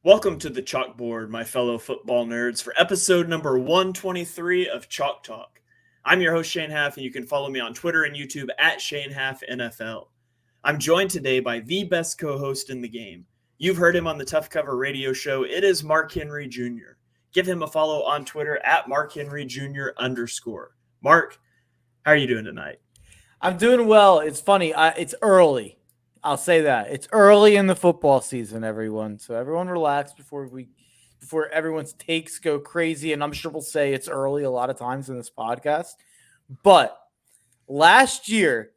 Welcome to the chalkboard, my fellow football nerds, for episode number 123 of Chalk Talk. I'm your host, Shane Haff, and you can follow me on Twitter and YouTube at Shane Haff NFL. I'm joined today by the best co-host in the game. You've heard him on the Tough Cover radio show. It is Mark Henry Jr. Give him a follow on Twitter at @MarkHenryJr_. Mark, how are you doing tonight? I'm doing well. It's funny. It's early. I'll say that. It's early in the football season, everyone. So everyone relax before everyone's takes go crazy. And I'm sure we'll say it's early a lot of times in this podcast. But last year,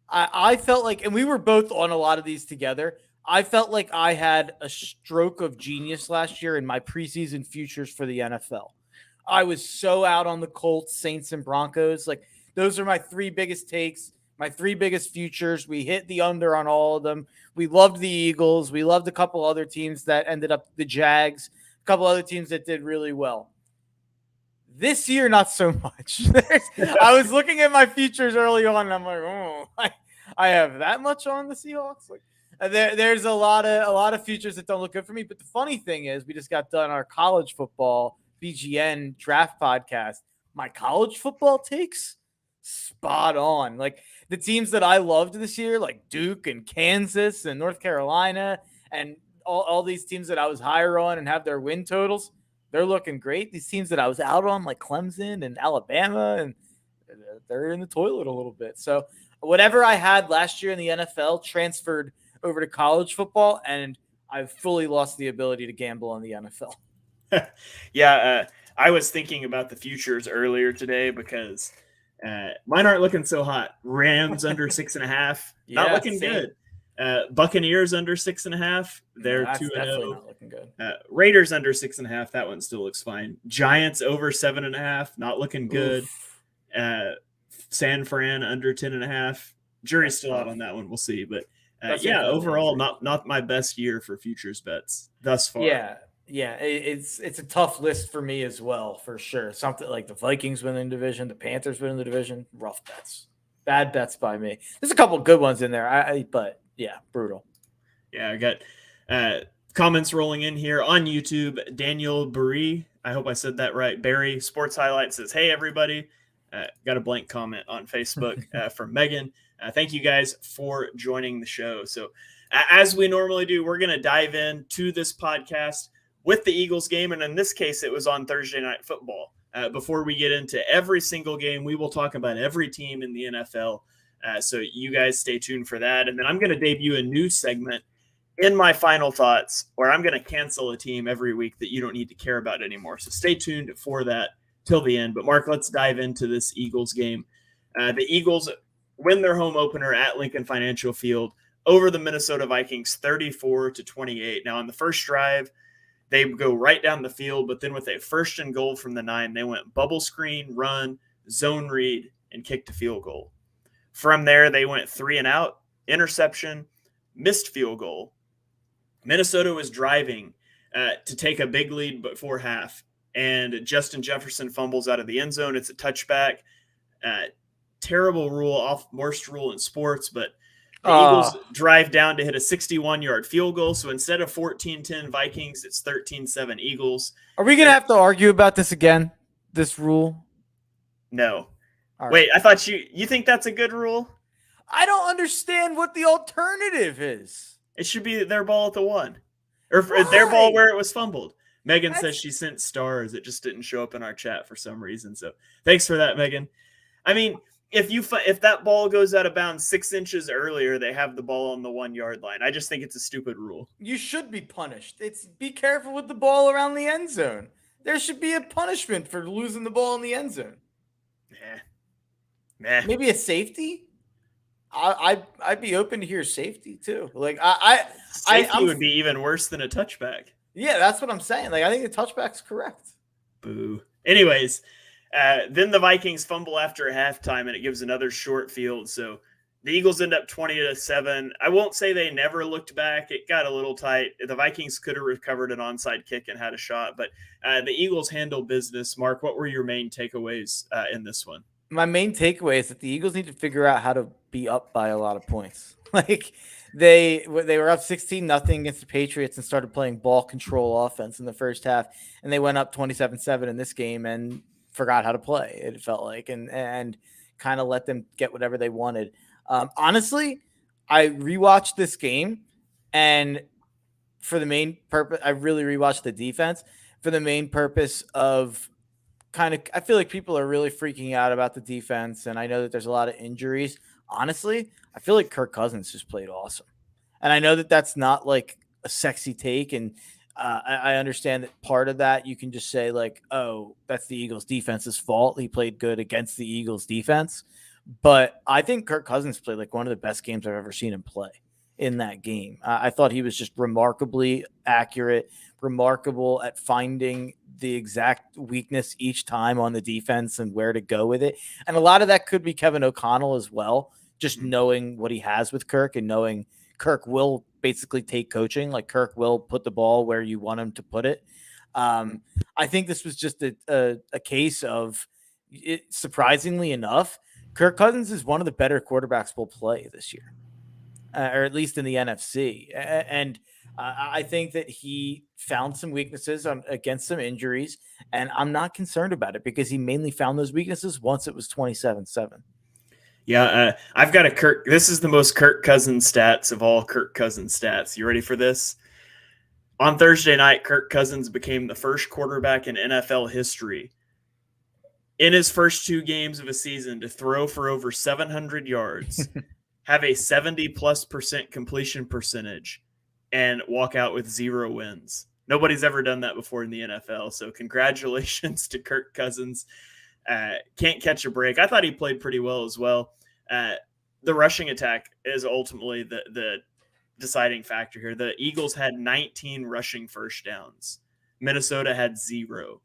I felt like, and we were both on a lot of these together, I felt like I had a stroke of genius last year in my preseason futures for the NFL. I was so out on the Colts, Saints, and Broncos. Like, those are my three biggest takes. My three biggest futures. We hit the under on all of them. We loved the Eagles. We loved a couple other teams that ended up the Jags, a couple other teams that did really well. This year, not so much. I was looking at my futures early on, and I'm like, oh, I have that much on the Seahawks. Like, there's a lot of futures that don't look good for me. But the funny thing is, we just got done our college football BGN draft podcast. My college football takes spot on. Like, the teams that I loved this year, like Duke and Kansas and North Carolina and all these teams that I was higher on and have their win totals, they're looking great. These teams that I was out on, like Clemson and Alabama, and they're in the toilet a little bit. So whatever I had last year in the NFL transferred over to college football, and I've fully lost the ability to gamble on the NFL. Yeah, I was thinking about the futures earlier today because mine aren't looking so hot. Rams under 6.5, not looking good. Buccaneers under 6.5, they're 2-0. Not looking good. Raiders under 6.5, that one still looks fine. Giants over 7.5, not looking good. San Fran under 10.5. Jury's still out on that one. We'll see, but overall, not my best year for futures bets thus far. Yeah, it's a tough list for me as well, for sure. Something like the Vikings winning the division, the Panthers winning the division, rough bets. Bad bets by me. There's a couple good ones in there, but yeah, brutal. Yeah, I got comments rolling in here on YouTube. Daniel Barry, I hope I said that right. Barry Sports Highlight says, "Hey, everybody." Got a blank comment on Facebook from Megan. Thank you guys for joining the show. So as we normally do, we're going to dive into this podcast with the Eagles game, and in this case, it was on Thursday Night Football. Before we get into every single game, we will talk about every team in the NFL, so you guys stay tuned for that. And then I'm going to debut a new segment in my final thoughts, where I'm going to cancel a team every week that you don't need to care about anymore. So stay tuned for that till the end. But Mark, let's dive into this Eagles game. The Eagles win their home opener at Lincoln Financial Field over the Minnesota Vikings 34-28. Now, on the first drive, they go right down the field, but then with a 1st and goal from the 9, they went bubble screen, run, zone read, and kicked a field goal. From there, they went 3 and out, interception, missed field goal. Minnesota was driving to take a big lead before half, and Justin Jefferson fumbles out of the end zone. It's a touchback. Terrible rule, worst rule in sports, but the Eagles drive down to hit a 61-yard field goal. So instead of 14-10 Vikings, it's 13-7 Eagles. Are we going to have to argue about this again, this rule? No. Wait, I thought you think that's a good rule? I don't understand what the alternative is. It should be their ball at the 1. Or their ball where it was fumbled. Megan says she sent stars. It just didn't show up in our chat for some reason. So thanks for that, Megan. I mean, if that ball goes out of bounds 6 inches earlier, they have the ball on the 1-yard line. I just think it's a stupid rule. You should be punished. Be careful with the ball around the end zone. There should be a punishment for losing the ball in the end zone. Maybe a safety. I'd be open to hear safety too. Like safety would be even worse than a touchback. Yeah, that's what I'm saying. Like, I think the touchback's correct. Boo. Anyways. Then the Vikings fumble after halftime, and it gives another short field. So the Eagles end up 20-7. I won't say they never looked back. It got a little tight. The Vikings could have recovered an onside kick and had a shot, but the Eagles handled business. Mark, what were your main takeaways in this one? My main takeaway is that the Eagles need to figure out how to be up by a lot of points. Like they were up 16-0 against the Patriots and started playing ball control offense in the first half, and they went up 27-7 in this game and forgot how to play. It felt like and kind of let them get whatever they wanted. Honestly, I rewatched this game, and for the main purpose, I really rewatched the defense for the main purpose of I feel like people are really freaking out about the defense, and I know that there's a lot of injuries. Honestly, I feel like Kirk Cousins just played awesome, and I know that that's not like a sexy take, and I understand that part of that you can just say like, oh, that's the Eagles' defense's fault. He played good against the Eagles' defense, but I think Kirk Cousins played like one of the best games I've ever seen him play in that game. I thought he was just remarkably accurate, remarkable at finding the exact weakness each time on the defense and where to go with it. And a lot of that could be Kevin O'Connell as well, just knowing what he has with Kirk and knowing Kirk will basically take coaching. Like Kirk will put the ball where you want him to put it. I think this was just a case of it, surprisingly enough, Kirk Cousins is one of the better quarterbacks we'll play this year, or at least in the NFC. And I think that he found some weaknesses against some injuries, and I'm not concerned about it because he mainly found those weaknesses once it was 27-7. Yeah, I've got a Kirk. This is the most Kirk Cousins stats of all Kirk Cousins stats. You ready for this? On Thursday night, Kirk Cousins became the first quarterback in NFL history in his first 2 games of a season to throw for over 700 yards, have a 70+% completion percentage, and walk out with 0 wins. Nobody's ever done that before in the NFL. So congratulations to Kirk Cousins. Can't catch a break. I thought he played pretty well as well. The rushing attack is ultimately the deciding factor here. The Eagles had 19 rushing first downs. Minnesota had 0.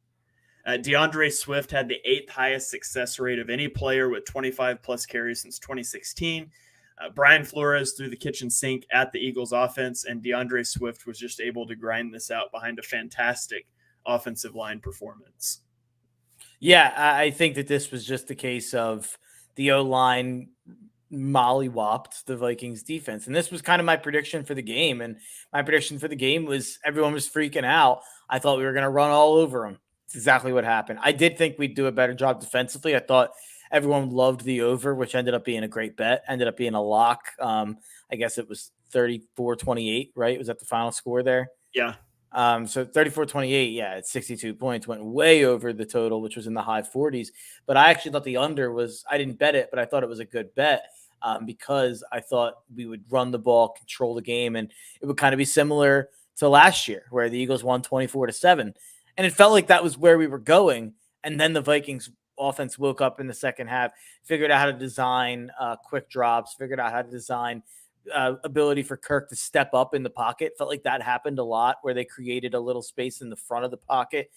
DeAndre Swift had the 8th highest success rate of any player with 25 plus carries since 2016. Brian Flores threw the kitchen sink at the Eagles offense, and DeAndre Swift was just able to grind this out behind a fantastic offensive line performance. Yeah, I think that this was just a case of the O-line mollywopped the Vikings defense. And this was kind of my prediction for the game. And my prediction for the game was everyone was freaking out. I thought we were going to run all over them. It's exactly what happened. I did think we'd do a better job defensively. I thought everyone loved the over, which ended up being a great bet, ended up being a lock. I guess it was 34-28, right? Was that the final score there? Yeah. So 34-28, yeah, it's 62 points, went way over the total, which was in the high 40s. But I actually thought the under was, I didn't bet it, but I thought it was a good bet because I thought we would run the ball, control the game, and it would kind of be similar to last year where the Eagles won 24-7. And it felt like that was where we were going. And then the Vikings offense woke up in the second half, figured out how to design quick drops, figured out how to design ability for Kirk to step up in the pocket. Felt like that happened a lot where they created a little space in the front of the pocket,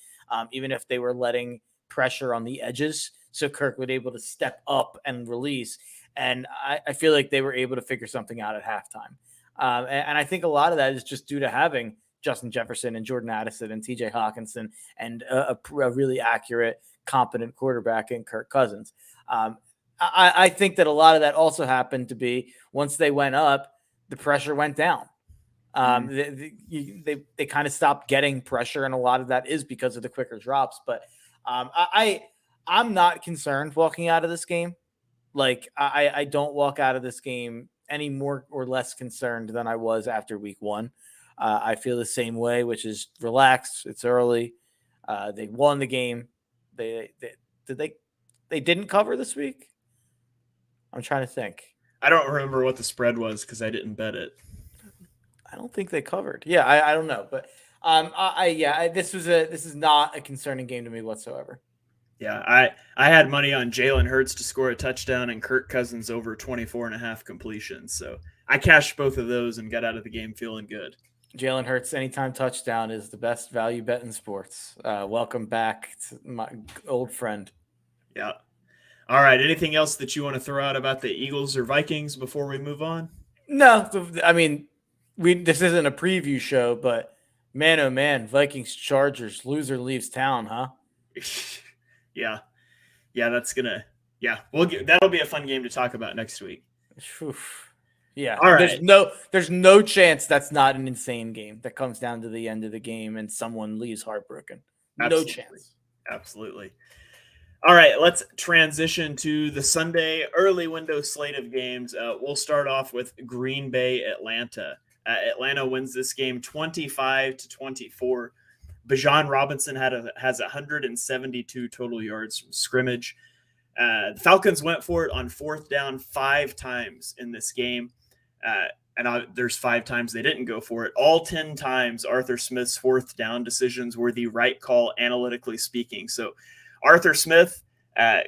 even if they were letting pressure on the edges. So Kirk would be able to step up and release. And I feel like they were able to figure something out at halftime. And I think a lot of that is just due to having Justin Jefferson and Jordan Addison and TJ Hawkinson and a really accurate, competent quarterback in Kirk Cousins. I think that a lot of that also happened to be once they went up, the pressure went down. They kind of stopped getting pressure, and a lot of that is because of the quicker drops. But I'm not concerned walking out of this game. Like I don't walk out of this game any more or less concerned than I was after week 1. I feel the same way, which is relaxed. It's early. They won the game. They didn't cover this week. I'm trying to think. I don't remember what the spread was because I didn't bet it. I don't think they covered. Yeah, I don't know, but this is not a concerning game to me whatsoever. Yeah, I had money on Jalen Hurts to score a touchdown and Kirk Cousins over 24.5 completions. So I cashed both of those and got out of the game feeling good. Jalen Hurts anytime touchdown is the best value bet in sports. Welcome back to my old friend. Yeah. All right. Anything else that you want to throw out about the Eagles or Vikings before we move on? No, I mean, this isn't a preview show, but man, oh man, Vikings Chargers, loser leaves town, huh? Yeah, that's gonna Yeah, that'll be a fun game to talk about next week. Oof. Yeah, All right. there's no chance that's not an insane game that comes down to the end of the game and someone leaves heartbroken. No Absolutely. chance. Absolutely. All right, let's transition to the Sunday early window slate of games. We'll start off with Green Bay, Atlanta. Atlanta wins this game 25-24. Bijan Robinson has 172 total yards from scrimmage. The Falcons went for it on fourth down 5 times in this game. There's 5 times they didn't go for it. All 10 times Arthur Smith's fourth down decisions were the right call, analytically speaking. So Arthur Smith,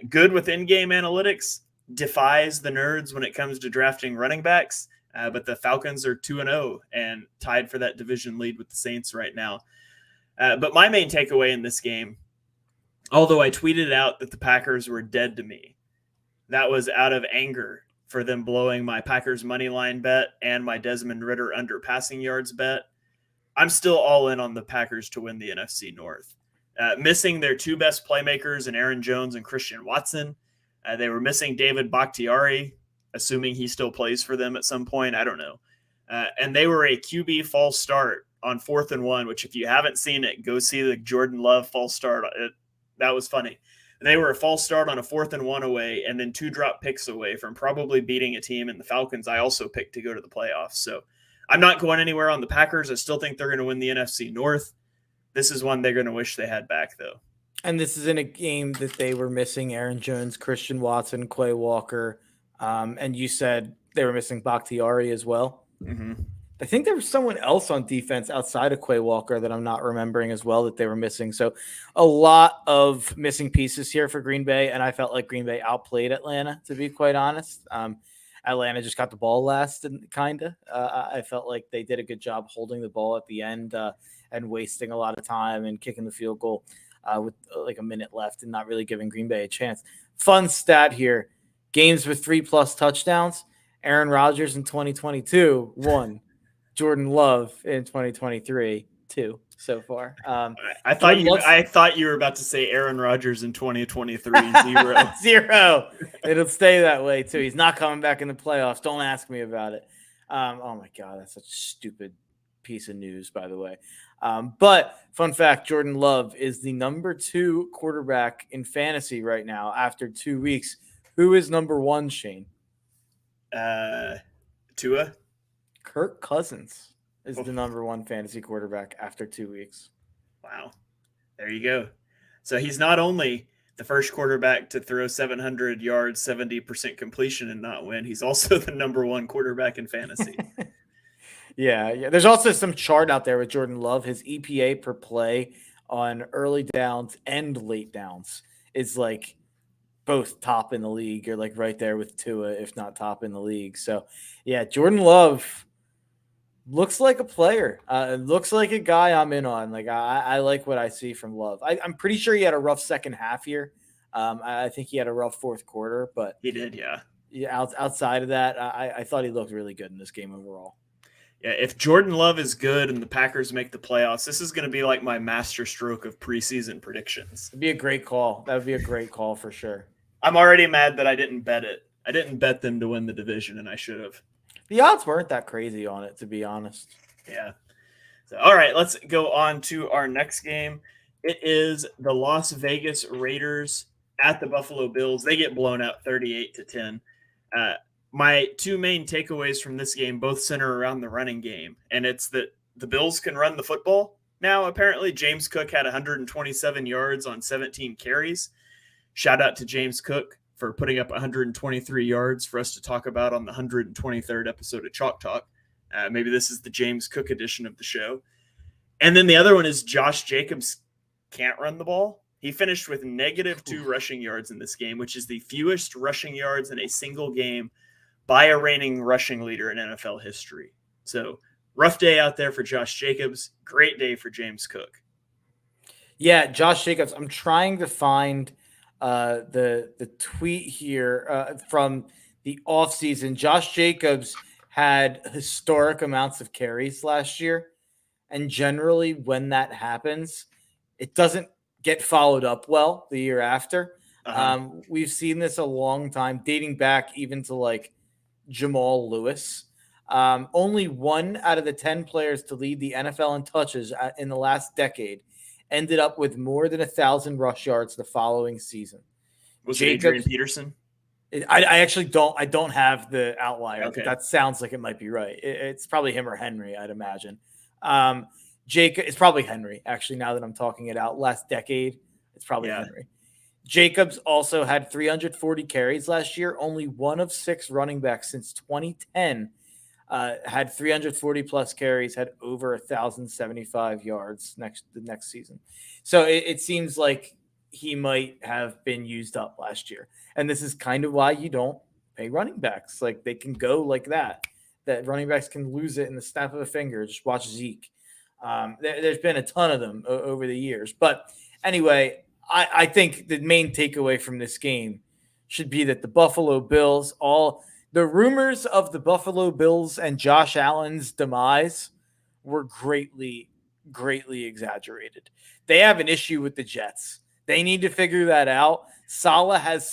good with in-game analytics, defies the nerds when it comes to drafting running backs. But the Falcons are 2-0 and tied for that division lead with the Saints right now. But my main takeaway in this game, although I tweeted out that the Packers were dead to me, that was out of anger for them blowing my Packers money line bet and my Desmond Ridder under passing yards bet. I'm still all in on the Packers to win the NFC North. Missing their 2 best playmakers in Aaron Jones and Christian Watson. They were missing David Bakhtiari, assuming he still plays for them at some point. I don't know. And they were a QB false start on 4th and 1, which if you haven't seen it, go see the Jordan Love false start. That was funny. They were a false start on a 4th and 1 away and then 2 drop picks away from probably beating a team in the Falcons I also picked to go to the playoffs. So I'm not going anywhere on the Packers. I still think they're going to win the NFC North. This is one they're going to wish they had back, though. And this is in a game that they were missing Aaron Jones, Christian Watson, Quay Walker, and you said they were missing Bakhtiari as well. Mm-hmm. I think there was someone else on defense outside of Quay Walker that I'm not remembering as well that they were missing. So a lot of missing pieces here for Green Bay, and I felt like Green Bay outplayed Atlanta, to be quite honest. Atlanta just got the ball last, and kind of. I felt like they did a good job holding the ball at the end and wasting a lot of time and kicking the field goal with like a minute left and not really giving Green Bay a chance. Fun stat here. Games with 3+ touchdowns. Aaron Rodgers in 2022 won. Jordan Love in 2023, 2 so far. I thought you were about to say Aaron Rodgers in 2023, 0. 0. It'll stay that way too. He's not coming back in the playoffs. Don't ask me about it. Oh my God, that's such a stupid piece of news, by the way. But fun fact, Jordan Love is the number 2 quarterback in fantasy right now after 2 weeks. Who is number 1, Shane? Tua? Kirk Cousins is the number 1 fantasy quarterback after 2 weeks. Wow. There you go. So he's not only the first quarterback to throw 700 yards, 70% completion and not win, he's also the number 1 quarterback in fantasy. Yeah. There's also some chart out there with Jordan Love. His EPA per play on early downs and late downs is like both top in the league. You're like right there with Tua, if not top in the league. So, yeah, Jordan Love looks like a player. Looks like a guy I'm in on. Like I like what I see from Love. I'm pretty sure he had a rough second half here. I think he had a rough fourth quarter, but he did, yeah. Yeah, outside of that, I thought he looked really good in this game overall. Yeah, if Jordan Love is good and the Packers make the playoffs, this is going to be like my master stroke of preseason predictions. It'd be a great call. That would be a great call for sure. I'm already mad that I didn't bet it. I didn't bet them to win the division, and I should have. The odds weren't that crazy on it, to be honest. Yeah. So, all right, let's go on to our next game. It is the Las Vegas Raiders at the Buffalo Bills. They get blown out 38-10. My 2 main takeaways from this game both center around the running game, and it's that the Bills can run the football now. Apparently, James Cook had 127 yards on 17 carries. Shout out to James Cook for putting up 123 yards for us to talk about on the 123rd episode of Chalk Talk. Maybe this is the James Cook edition of the show. And then the other one is Josh Jacobs can't run the ball. He finished with -2 rushing yards in this game, which is the fewest rushing yards in a single game by a reigning rushing leader in NFL history. So rough day out there for Josh Jacobs. Great day for James Cook. Yeah, Josh Jacobs. I'm trying to find the tweet here from the offseason. Josh Jacobs had historic amounts of carries last year. And generally when that happens, it doesn't get followed up well the year after. We've seen this a long time, dating back even to like Jamal Lewis. Only 1 out of the 10 players to lead the NFL in touches in the last decade ended up with more than 1,000 rush yards the following season. Was it Adrian Peterson? I actually don't. I don't have the outlier, Okay. but that sounds like it might be right. It's probably him or Henry, I'd imagine. It's probably Henry. Actually, now that I'm talking it out, last decade, it's probably Henry. Jacobs also had 340 carries last year. Only 1 of 6 running backs since 2010 had 340 plus carries, had over 1,075 yards the next season. So it seems like he might have been used up last year. And this is kind of why you don't pay running backs. Like they can go like that running backs can lose it in the snap of a finger. Just watch Zeke. There's been a ton of them over the years. But anyway, I think the main takeaway from this game should be that the Buffalo Bills, all the rumors of the Buffalo Bills and Josh Allen's demise were greatly, greatly exaggerated. They have an issue with the Jets. They need to figure that out. Saleh has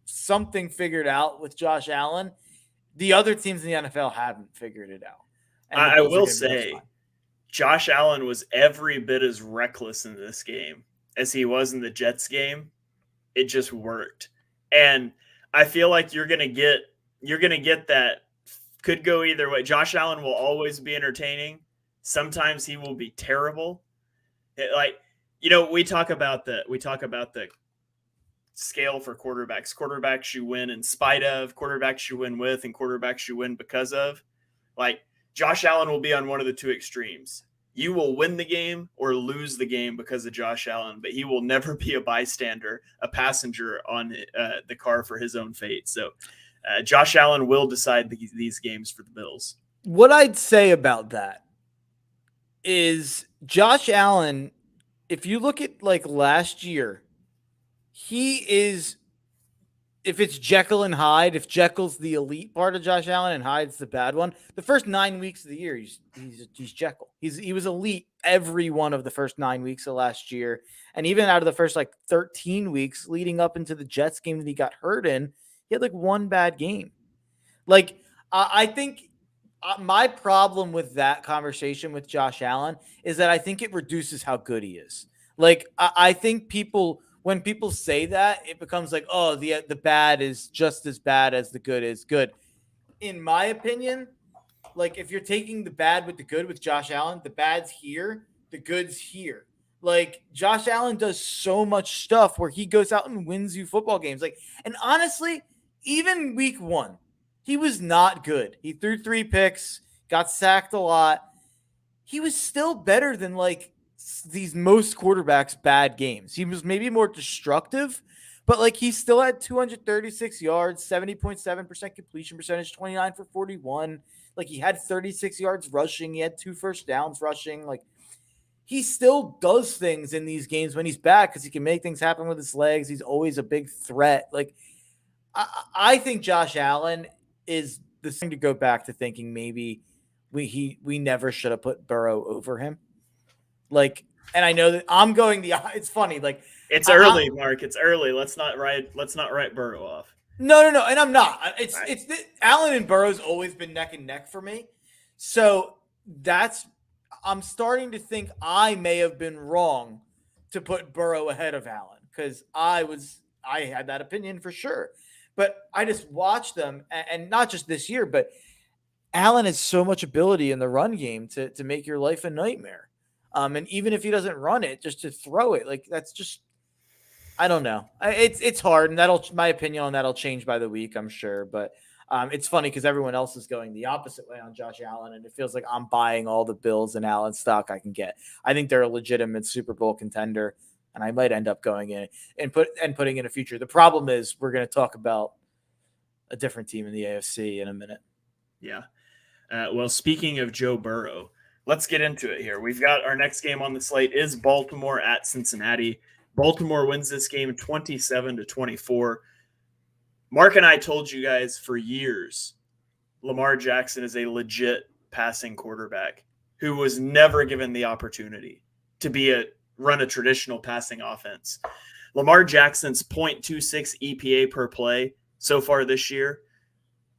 something figured out with Josh Allen. The other teams in the NFL haven't figured it out. And I will say, Josh Allen was every bit as reckless in this game as he was in the Jets game. It just worked. And I feel like you're going to get that. Could go either way. Josh Allen will always be entertaining. Sometimes he will be terrible. We talk about the scale for quarterbacks. Quarterbacks you win in spite of, quarterbacks you win with, and quarterbacks you win because of. Like Josh Allen will be on one of the two extremes. You will win the game or lose the game because of Josh Allen, but he will never be a bystander, a passenger on the car for his own fate. So Josh Allen will decide these games for the Bills. What I'd say about that is Josh Allen, if you look at like last year, he is, if it's Jekyll and Hyde, if Jekyll's the elite part of Josh Allen and Hyde's the bad one, the first 9 weeks of the year, he's Jekyll. He was elite every one of the first 9 weeks of last year. And even out of the first like 13 weeks leading up into the Jets game that he got hurt in, he had like one bad game. Like, I think my problem with that conversation with Josh Allen is that I think it reduces how good he is. Like, I think when people say that, it becomes like, oh, the bad is just as bad as the good is good. In my opinion, like if you're taking the bad with the good with Josh Allen, the bad's here, the good's here. Like Josh Allen does so much stuff where he goes out and wins you football games. Like, and honestly, even week 1, he was not good. He threw 3 picks, got sacked a lot. He was still better than like these most quarterbacks' bad games. He was maybe more destructive, but like he still had 236 yards, 70.7% completion percentage, 29 for 41. Like he had 36 yards rushing. He had 2 first downs rushing. Like he still does things in these games when he's back because he can make things happen with his legs. He's always a big threat. Like I think Josh Allen is the thing to go back to thinking maybe we never should have put Burrow over him. Like, and I know that I'm going it's funny. Like it's early, Mark. It's early. Let's not write Burrow off. No. And I'm not. It's Allen and Burrow's always been neck and neck for me. So I'm starting to think I may have been wrong to put Burrow ahead of Allen because I had that opinion for sure. But I just watched them, and not just this year, but Allen has so much ability in the run game to make your life a nightmare. And even if he doesn't run it, just to throw it, like that's just, I don't know. It's hard, and my opinion on that'll change by the week, I'm sure. But it's funny because everyone else is going the opposite way on Josh Allen, and it feels like I'm buying all the Bills and Allen stock I can get. I think they're a legitimate Super Bowl contender, and I might end up going in and putting in a future. The problem is we're going to talk about a different team in the AFC in a minute. Yeah. Well, speaking of Joe Burrow, let's get into it here. We've got our next game on the slate is Baltimore at Cincinnati. Baltimore wins this game 27-24. Mark and I told you guys for years, Lamar Jackson is a legit passing quarterback who was never given the opportunity to run a traditional passing offense. Lamar Jackson's 0.26 EPA per play so far this year,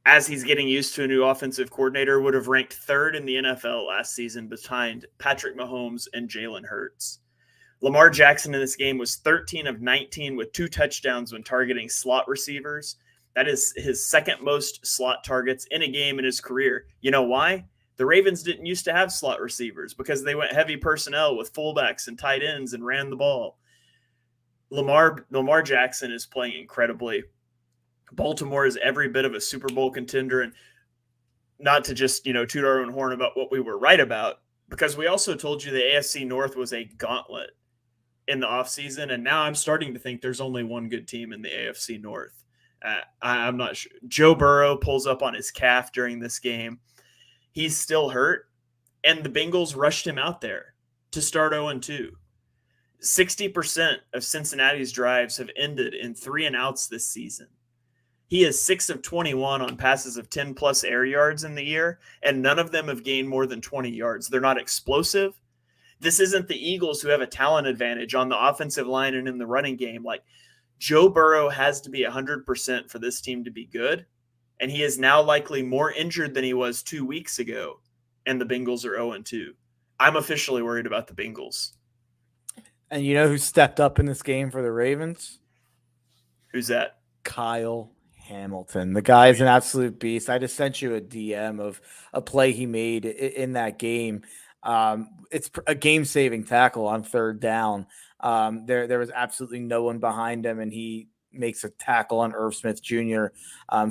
as he's getting used to a new offensive coordinator, would have ranked third in the NFL last season behind Patrick Mahomes and Jalen Hurts. Lamar Jackson in this game was 13 of 19 with 2 touchdowns when targeting slot receivers. That is his second most slot targets in a game in his career. You know why? The Ravens didn't used to have slot receivers because they went heavy personnel with fullbacks and tight ends and ran the ball. Lamar Jackson is playing incredibly. Baltimore is every bit of a Super Bowl contender, and not to just, toot our own horn about what we were right about, because we also told you the AFC North was a gauntlet in the offseason, and now I'm starting to think there's only one good team in the AFC North. I'm not sure. Joe Burrow pulls up on his calf during this game. He's still hurt, and the Bengals rushed him out there to start 0-2. 60% of Cincinnati's drives have ended in 3 and outs this season. He is 6 of 21 on passes of 10-plus air yards in the year, and none of them have gained more than 20 yards. They're not explosive. This isn't the Eagles, who have a talent advantage on the offensive line and in the running game. Like, Joe Burrow has to be 100% for this team to be good, and he is now likely more injured than he was 2 weeks ago, and the Bengals are 0-2. I'm officially worried about the Bengals. And you know who stepped up in this game for the Ravens? Who's that? Kyle Hamilton. The guy is an absolute beast. I just sent you a DM of a play he made in that game. It's a game-saving tackle on 3rd down. There was absolutely no one behind him, and he makes a tackle on Irv Smith Jr.,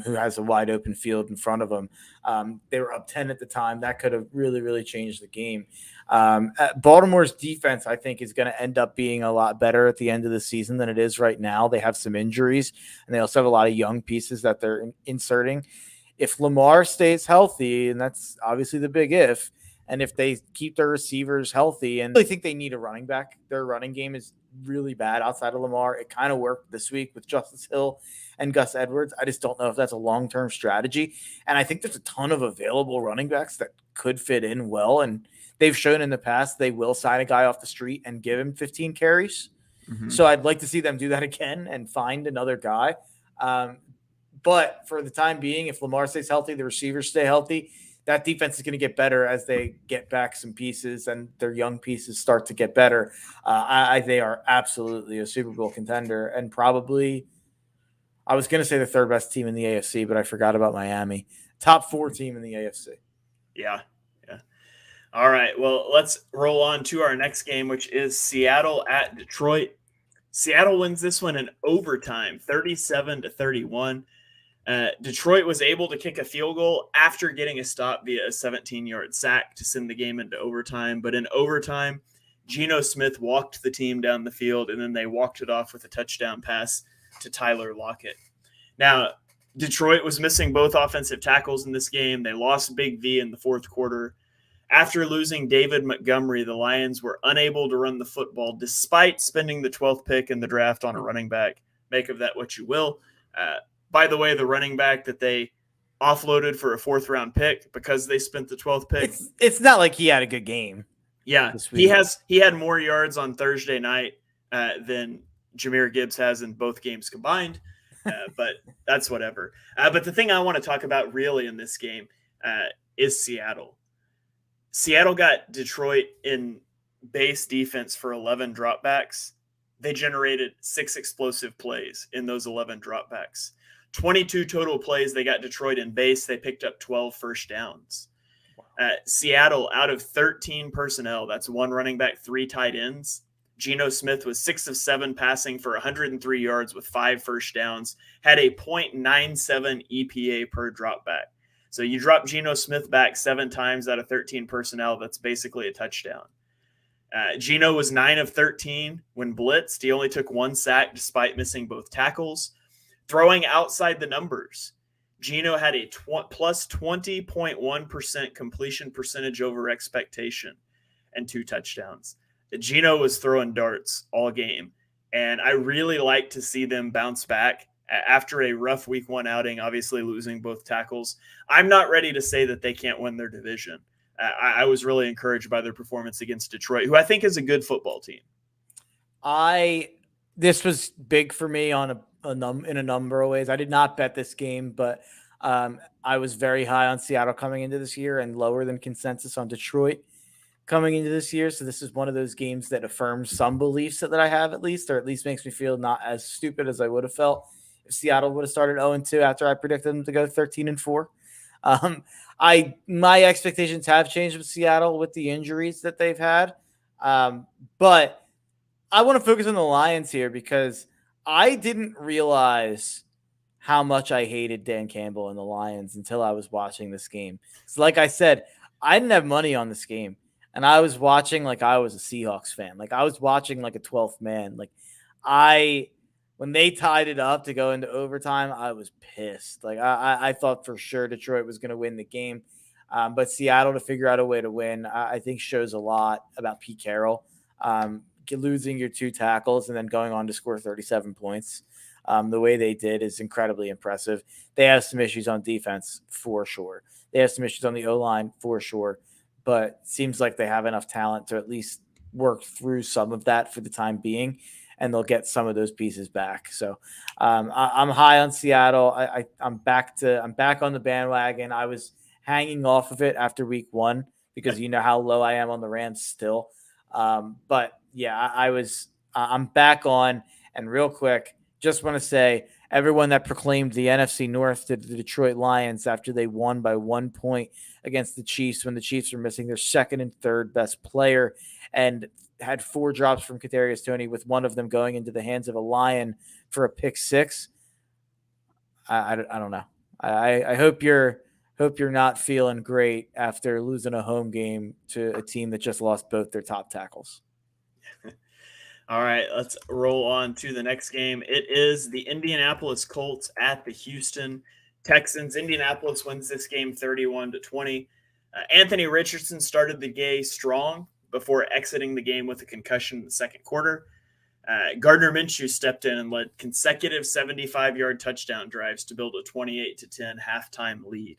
who has a wide open field in front of him. They were up 10 at the time. That could have really, really changed the game. Baltimore's defense, I think, is going to end up being a lot better at the end of the season than it is right now. They have some injuries, and they also have a lot of young pieces that they're inserting. If Lamar stays healthy, and that's obviously the big if, and if they keep their receivers healthy, and I really think they need a running back. Their running game is really bad outside of Lamar. It kind of worked this week with Justice Hill and Gus Edwards. I just don't know if that's a long-term strategy. And I think there's a ton of available running backs that could fit in well. And they've shown in the past they will sign a guy off the street and give him 15 carries. Mm-hmm. So I'd like to see them do that again and find another guy. But for the time being, if Lamar stays healthy, the receivers stay healthy, that defense is going to get better as they get back some pieces and their young pieces start to get better. They are absolutely a Super Bowl contender, and probably, I was going to say the 3rd best team in the AFC, but I forgot about Miami. Top 4 team in the AFC. Yeah. All right. Well, let's roll on to our next game, which is Seattle at Detroit. Seattle wins this one in overtime, 37-31. Detroit was able to kick a field goal after getting a stop via a 17-yard sack to send the game into overtime. But in overtime, Geno Smith walked the team down the field, and then they walked it off with a touchdown pass to Tyler Lockett. Now, Detroit was missing both offensive tackles in this game. They lost Big V in the 4th quarter. After losing David Montgomery, the Lions were unable to run the football despite spending the 12th pick in the draft on a running back. Make of that what you will. By the way, the running back that they offloaded for a 4th-round pick because they spent the 12th pick. It's not like he had a good game. Yeah, he had more yards on Thursday night than Jahmyr Gibbs has in both games combined, but that's whatever. But the thing I want to talk about really in this game is Seattle. Seattle got Detroit in base defense for 11 dropbacks. They generated 6 explosive plays in those 11 dropbacks. 22 total plays. They got Detroit in base. They picked up 12 first downs. Seattle, out of 13 personnel, that's 1 running back, 3 tight ends. Geno Smith was 6 of 7 passing for 103 yards with 5 first downs, had a .97 EPA per dropback. So you drop Geno Smith back 7 times out of 13 personnel, that's basically a touchdown. Geno was 9 of 13 when blitzed. He only took 1 sack despite missing both tackles. Throwing outside the numbers, Geno had a plus 20.1% completion percentage over expectation and 2 touchdowns. Geno was throwing darts all game, and I really like to see them bounce back after a rough week 1 outing, obviously losing both tackles. I'm not ready to say that they can't win their division. I was really encouraged by their performance against Detroit, who I think is a good football team. I This was big for me on in a number of ways. I did not bet this game, but I was very high on Seattle coming into this year and lower than consensus on Detroit coming into this year. So this is one of those games that affirms some beliefs that I have, at least, or at least makes me feel not as stupid as I would have felt if Seattle would have started 0-2 after I predicted them to go 13-4. My expectations have changed with Seattle with the injuries that they've had, but I want to focus on the Lions here because I didn't realize how much I hated Dan Campbell and the Lions until I was watching this game. So like I said, I didn't have money on this game, and I was watching like I was a Seahawks fan. Like I was watching like a 12th man. Like when they tied it up to go into overtime, I was pissed. Like I thought for sure Detroit was going to win the game, but Seattle to figure out a way to win, I think shows a lot about Pete Carroll. Losing your 2 tackles and then going on to score 37 points. The way they did is incredibly impressive. They have some issues on defense for sure. They have some issues on the O-line for sure, but seems like they have enough talent to at least work through some of that for the time being, and they'll get some of those pieces back. So I'm high on Seattle. I'm back on the bandwagon. I was hanging off of it after week 1 because you know how low I am on the Rams still. But yeah, I'm back on. And real quick, just want to say everyone that proclaimed the NFC North to the Detroit Lions after they won by 1 point against the Chiefs when the Chiefs were missing their second and third best player and had 4 drops from Kadarius Toney, with one of them going into the hands of a Lion for a pick 6. I don't know. I hope you're not feeling great after losing a home game to a team that just lost both their top tackles. All right, let's roll on to the next game. It is the Indianapolis Colts at the Houston Texans. Indianapolis wins this game 31-20. Anthony Richardson started the game strong before exiting the game with a concussion in the second quarter. Gardner Minshew stepped in and led consecutive 75-yard touchdown drives to build a 28-10 halftime lead.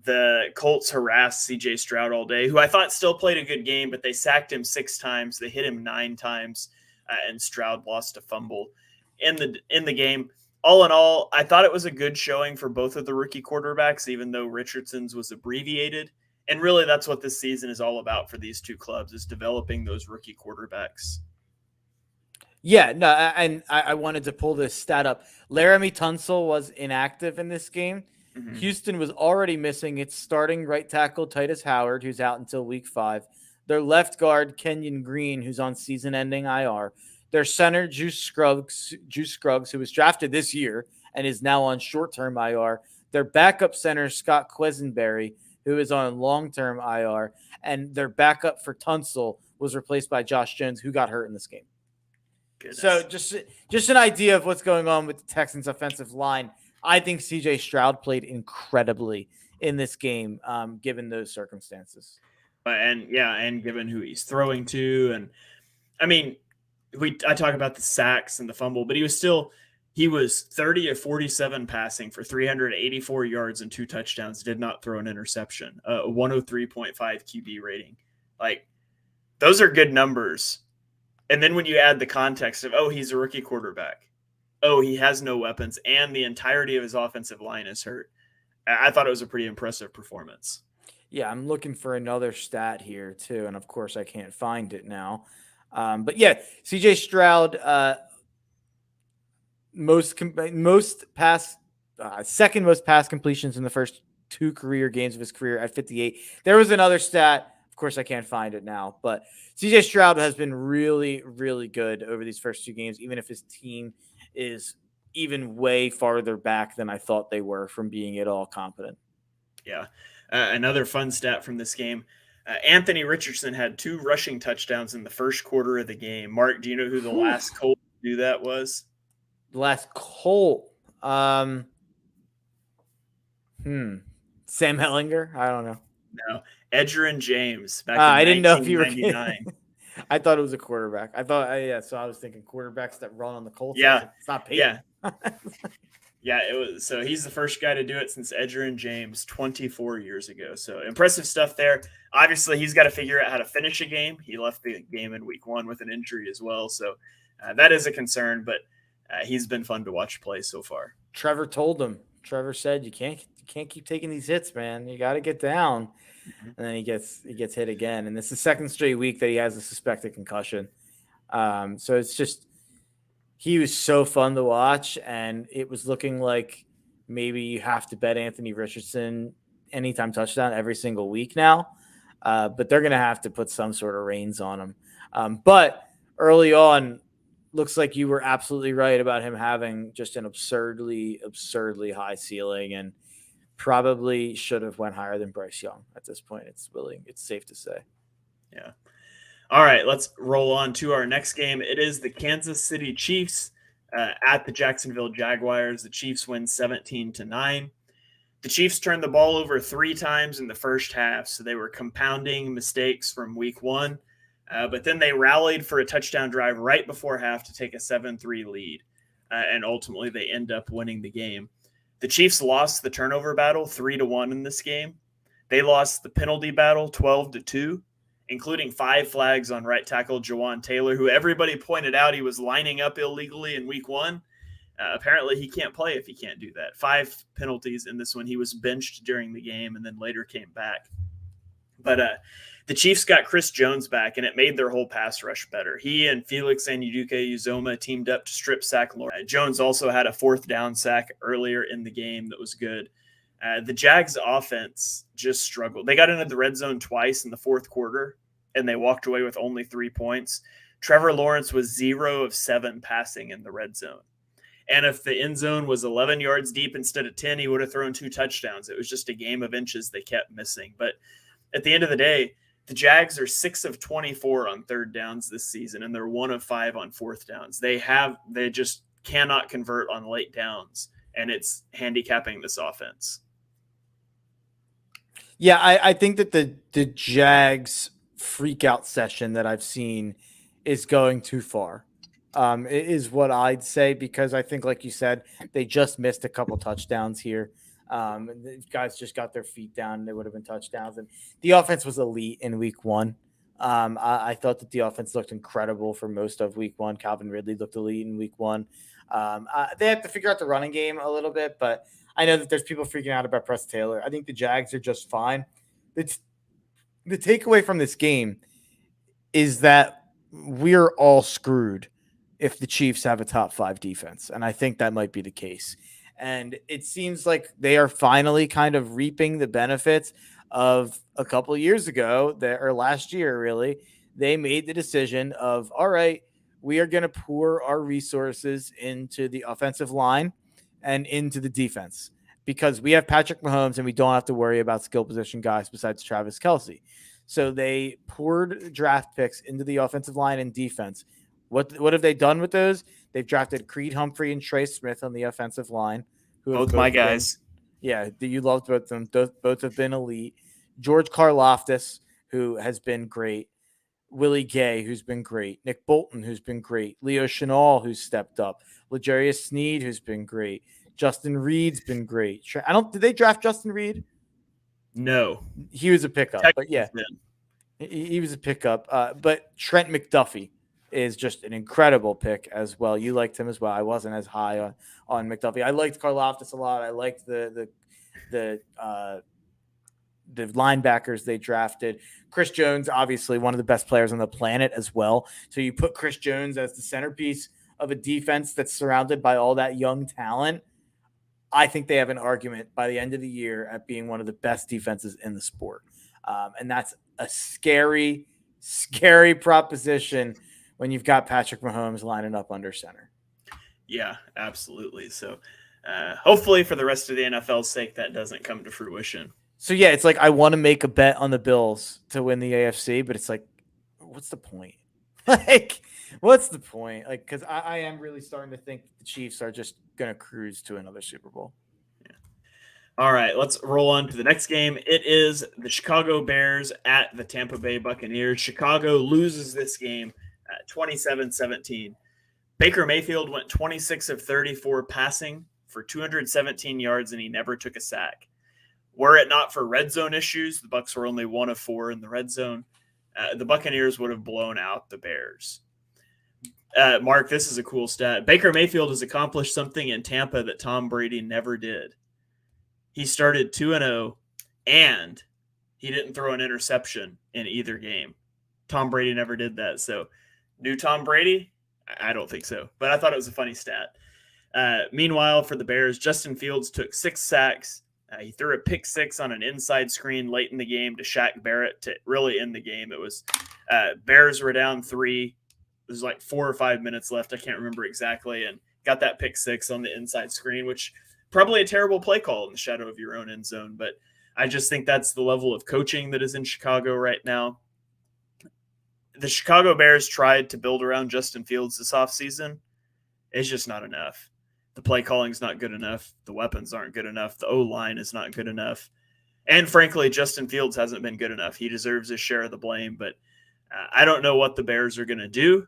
The Colts harassed C.J. Stroud all day, who I thought still played a good game, but they sacked him 6 times. They hit him 9 times, and Stroud lost a fumble in the game. All in all, I thought it was a good showing for both of the rookie quarterbacks, even though Richardson's was abbreviated. And really, that's what this season is all about for these two clubs, is developing those rookie quarterbacks. Yeah, no, and I wanted to pull this stat up. Laramie Tunsil was inactive in this game. Mm-hmm. Houston was already missing its starting right tackle, Titus Howard, who's out until week 5. Their left guard, Kenyon Green, who's on season-ending IR. Their center, Juice Scruggs, who was drafted this year and is now on short-term IR. Their backup center, Scott Quisenberry, who is on long-term IR. And their backup for Tunsil was replaced by Josh Jones, who got hurt in this game. Goodness. So just an idea of what's going on with the Texans' offensive line. I think C.J. Stroud played incredibly in this game, given those circumstances. And given who he's throwing to. And I mean, I talk about the sacks and the fumble, but he was 30 of 47 passing for 384 yards and 2 touchdowns, did not throw an interception, a 103.5 QB rating. Like, those are good numbers. And then when you add the context of, he's a rookie quarterback, he has no weapons, and the entirety of his offensive line is hurt, I thought it was a pretty impressive performance. Yeah, I'm looking for another stat here too, and of course I can't find it now. But yeah, C.J. Stroud, second most pass completions in the first 2 career games of his career at 58. There was another stat. Of course, I can't find it now, but C.J. Stroud has been really, really good over these first 2 games, even if his team is even way farther back than I thought they were from being at all competent. Yeah. Another fun stat from this game. Anthony Richardson had 2 rushing touchdowns in the first quarter of the game. Mark, do you know who the last Colt to do that was? The last Colt? Sam Hellinger? I don't know. No. Edgerrin James back in I didn't know if you were 1999. I thought it was a quarterback. So I was thinking quarterbacks that run on the Colts. Yeah. It's not Peyton. Yeah. Yeah, it was. So he's the first guy to do it since Edgerrin James 24 years ago. So impressive stuff there. Obviously, he's got to figure out how to finish a game. He left the game in week 1 with an injury as well. So That is a concern, but he's been fun to watch play so far. Trevor told him. Trevor said, "You can't keep taking these hits, man. You got to get down." Mm-hmm. And then he gets hit again, and this is the second straight week that he has a suspected concussion. So it's just he was so fun to watch, and it was looking like maybe you have to bet Anthony Richardson anytime touchdown every single week now. But they're going to have to put some sort of reins on him. But early on, looks like you were absolutely right about him having just an absurdly high ceiling, and probably should have went higher than Bryce Young at this point. It's safe to say. Yeah. All right, let's roll on to our next game. It is the Kansas City Chiefs at the Jacksonville Jaguars. The Chiefs win 17-9. The Chiefs turned the ball over 3 times in the first half, so they were compounding mistakes from week 1. But then they rallied for a touchdown drive right before half to take a 7-3 lead, and ultimately they end up winning the game. The Chiefs lost the turnover battle 3-1 in this game. They lost the penalty battle 12-2. Including 5 flags on right tackle Jawan Taylor, who everybody pointed out he was lining up illegally in week 1. Apparently, he can't play if he can't do that. 5 penalties in this one. He was benched during the game and then later came back. But the Chiefs got Chris Jones back, and it made their whole pass rush better. He and Felix Anudike-Uzomah teamed up to strip sack Lawrence. Jones also had a 4th down sack earlier in the game that was good. The Jags offense just struggled. They got into the red zone twice in the 4th quarter, and they walked away with only 3 points. Trevor Lawrence was 0 of 7 passing in the red zone. And if the end zone was 11 yards deep instead of 10, he would have thrown 2 touchdowns. It was just a game of inches they kept missing. But at the end of the day, the Jags are 6 of 24 on 3rd downs this season, and they're 1 of 5 on 4th downs. They just cannot convert on late downs, and it's handicapping this offense. Yeah, I think that the Jags freak out session that I've seen is going too far. Is what I'd say, because I think, like you said, they just missed a couple touchdowns here. The guys just got their feet down. They would have been touchdowns, and the offense was elite in week 1. I thought that the offense looked incredible for most of week 1. Calvin Ridley looked elite in week 1. They have to figure out the running game a little bit, but I know that there's people freaking out about Press Taylor. I think the Jags are just fine. The takeaway from this game is that we're all screwed if the Chiefs have a top 5 defense, and I think that might be the case. And it seems like they are finally kind of reaping the benefits of a couple of years ago, or last year, really. They made the decision of, all right, we are going to pour our resources into the offensive line and into the defense, because we have Patrick Mahomes and we don't have to worry about skill position guys besides Travis Kelce. So they poured draft picks into the offensive line and defense. What have they done with those? They've drafted Creed Humphrey and Trey Smith on the offensive line. Both my guys. Yeah, you loved both of them. Both have been elite. George Karlaftis, who has been great. Willie Gay, who's been great. Nick Bolton, who's been great. Leo Chenal, who's stepped up. L'Jarius Sneed, who's been great. Justin Reed's been great. Did they draft Justin Reed? No. He was a pickup, but yeah. He was a pickup. But Trent McDuffie is just an incredible pick as well. You liked him as well. I wasn't as high on McDuffie. I liked Karlaftis a lot. I liked the linebackers they drafted. Chris Jones, obviously one of the best players on the planet as well. So you put Chris Jones as the centerpiece of a defense that's surrounded by all that young talent. I think they have an argument by the end of the year at being one of the best defenses in the sport. And that's a scary, scary proposition when you've got Patrick Mahomes lining up under center. Yeah, absolutely. So hopefully for the rest of the NFL's sake, that doesn't come to fruition. So, yeah, it's like I want to make a bet on the Bills to win the AFC, but it's like, what's the point? What's the point? Because I am really starting to think the Chiefs are just going to cruise to another Super Bowl. Yeah. All right, let's roll on to the next game. It is the Chicago Bears at the Tampa Bay Buccaneers. Chicago loses this game 27-17. Baker Mayfield went 26 of 34 passing for 217 yards, and he never took a sack. Were it not for red zone issues, the Bucs were only 1 of 4 in the red zone. The Buccaneers would have blown out the Bears. Mark, this is a cool stat. Baker Mayfield has accomplished something in Tampa that Tom Brady never did. He started 2-0, and he didn't throw an interception in either game. Tom Brady never did that. So, new Tom Brady? I don't think so. But I thought it was a funny stat. Meanwhile, for the Bears, Justin Fields took 6 sacks. He threw a pick 6 on an inside screen late in the game to Shaq Barrett to really end the game. It was Bears were down 3. There's like 4 or 5 minutes left. I can't remember exactly. And got that pick 6 on the inside screen, which probably a terrible play call in the shadow of your own end zone. But I just think that's the level of coaching that is in Chicago right now. The Chicago Bears tried to build around Justin Fields this offseason. It's just not enough. The play calling is not good enough. The weapons aren't good enough. The O-line is not good enough. And frankly, Justin Fields hasn't been good enough. He deserves his share of the blame, but I don't know what the Bears are going to do.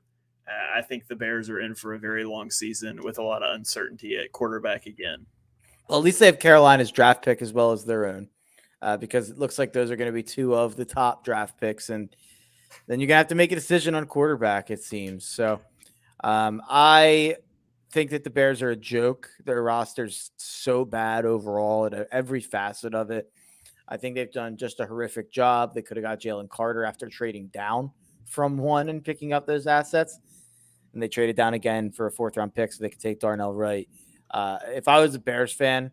I think the Bears are in for a very long season with a lot of uncertainty at quarterback again. Well, at least they have Carolina's draft pick as well as their own, because it looks like those are going to be 2 of the top draft picks, and then you're going to have to make a decision on quarterback, it seems. So I think that the Bears are a joke. Their roster's so bad overall at every facet of it. I think they've done just a horrific job. They could have got Jalen Carter after trading down from 1 and picking up those assets. And they traded down again for a 4th-round pick so they could take Darnell Wright. If I was a Bears fan,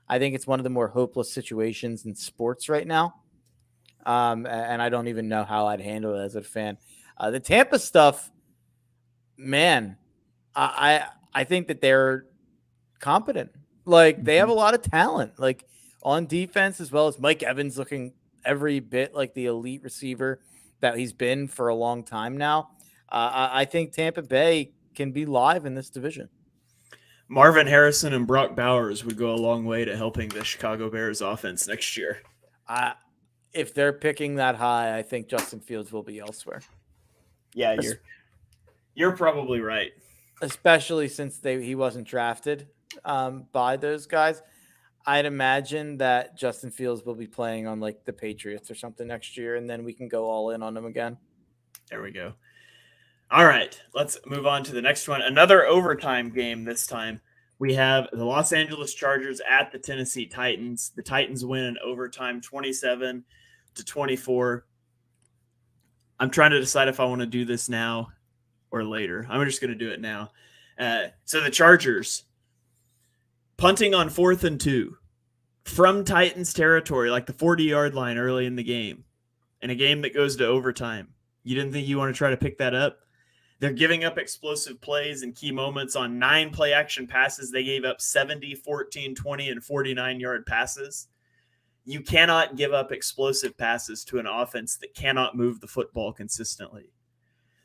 I think it's one of the more hopeless situations in sports right now. And I don't even know how I'd handle it as a fan. The Tampa stuff, man, I think that they're competent. Like, they have a lot of talent, like on defense, as well as Mike Evans looking every bit like the elite receiver that he's been for a long time now. I think Tampa Bay can be live in this division. Marvin Harrison and Brock Bowers would go a long way to helping the Chicago Bears offense next year. If they're picking that high, I think Justin Fields will be elsewhere. Yeah, you're probably right. Especially since he wasn't drafted by those guys. I'd imagine that Justin Fields will be playing on like the Patriots or something next year, and then we can go all in on him again. There we go. All right, let's move on to the next one. Another overtime game this time. We have the Los Angeles Chargers at the Tennessee Titans. The Titans win in overtime 27-24. I'm trying to decide if I want to do this now or later. I'm just going to do it now. So the Chargers punting on 4th and 2 from Titans territory, like the 40-yard line early in the game, in a game that goes to overtime. You didn't think you want to try to pick that up? They're giving up explosive plays and key moments on 9 play-action passes. They gave up 70, 14, 20, and 49-yard passes. You cannot give up explosive passes to an offense that cannot move the football consistently.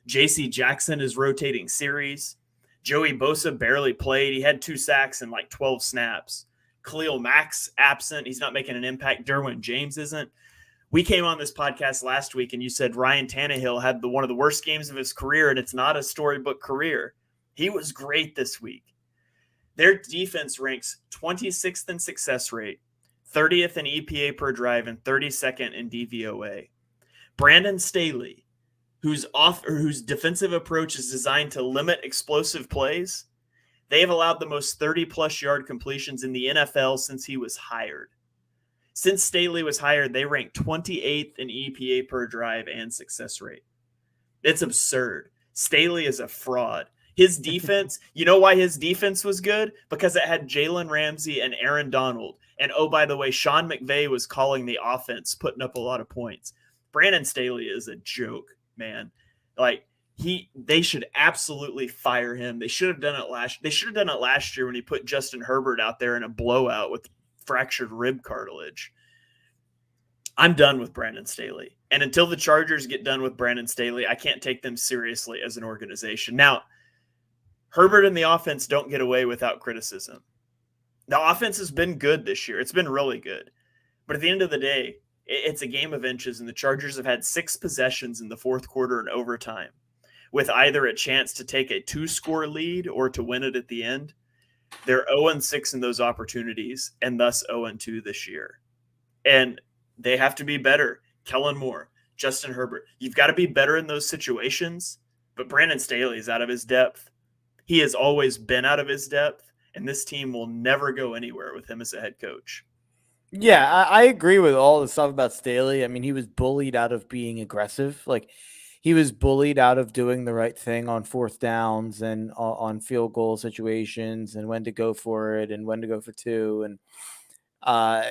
J.C. Jackson is rotating series. Joey Bosa barely played. He had 2 sacks and like 12 snaps. Khalil Mack's absent. He's not making an impact. Derwin James isn't. We came on this podcast last week and you said Ryan Tannehill had one of the worst games of his career, and it's not a storybook career. He was great this week. Their defense ranks 26th in success rate, 30th in EPA per drive, and 32nd in DVOA. Brandon Staley, whose defensive approach is designed to limit explosive plays, they have allowed the most 30-plus yard completions in the NFL since he was hired. Since Staley was hired, they rank 28th in EPA per drive and success rate. It's absurd. Staley is a fraud. His defense, you know why his defense was good? Because it had Jalen Ramsey and Aaron Donald. And oh, by the way, Sean McVay was calling the offense, putting up a lot of points. Brandon Staley is a joke, man. Like, they should absolutely fire him. They should have done it last year when he put Justin Herbert out there in a blowout with fractured rib cartilage. I'm done with Brandon Staley. And until the Chargers get done with Brandon Staley, I can't take them seriously as an organization. Now, Herbert and the offense don't get away without criticism. The offense has been good this year. It's been really good. But at the end of the day, it's a game of inches, and the Chargers have had 6 possessions in the 4th quarter and overtime, with either a chance to take a 2-score lead or to win it at the end. They're 0-6 in those opportunities, and thus 0-2 this year. And they have to be better. Kellen Moore, Justin Herbert. You've got to be better in those situations but Brandon Staley's out of his depth. He has always been out of his depth, and this team will never go anywhere with him as a head coach. Yeah, I agree with all the stuff about Staley. I mean, he was bullied out of being aggressive. Like, he was bullied out of doing the right thing on fourth downs and on field goal situations and when to go for it and when to go for two. And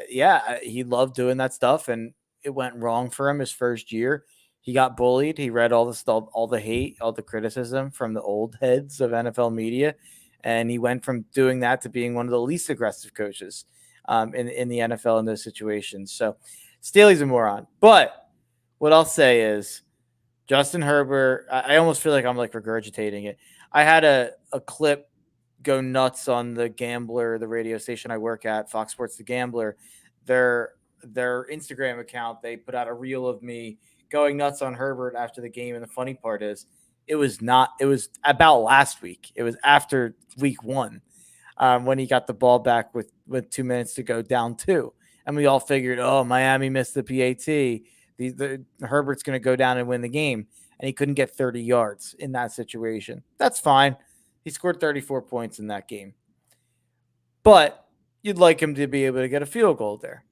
yeah, he loved doing that stuff, and it went wrong for him his first year. He got bullied. He read all the stuff, all the hate, all the criticism from the old heads of NFL media, and he went from doing that to being one of the least aggressive coaches in the NFL in those situations. So Staley's a moron. But what I'll say is Justin Herbert, I almost feel like I'm like regurgitating it. I had a clip go nuts on the Gambler, the radio station I work at, Fox Sports The Gambler. Their Instagram account, they put out a reel of me going nuts on Herbert after the game. And the funny part is it was about last week. It was after week 1. When he got the ball back with 2 minutes to go, down 2. And we all figured, oh, Miami missed the PAT. Herbert's going to go down and win the game. And he couldn't get 30 yards in that situation. That's fine. He scored 34 points in that game. But you'd like him to be able to get a field goal there.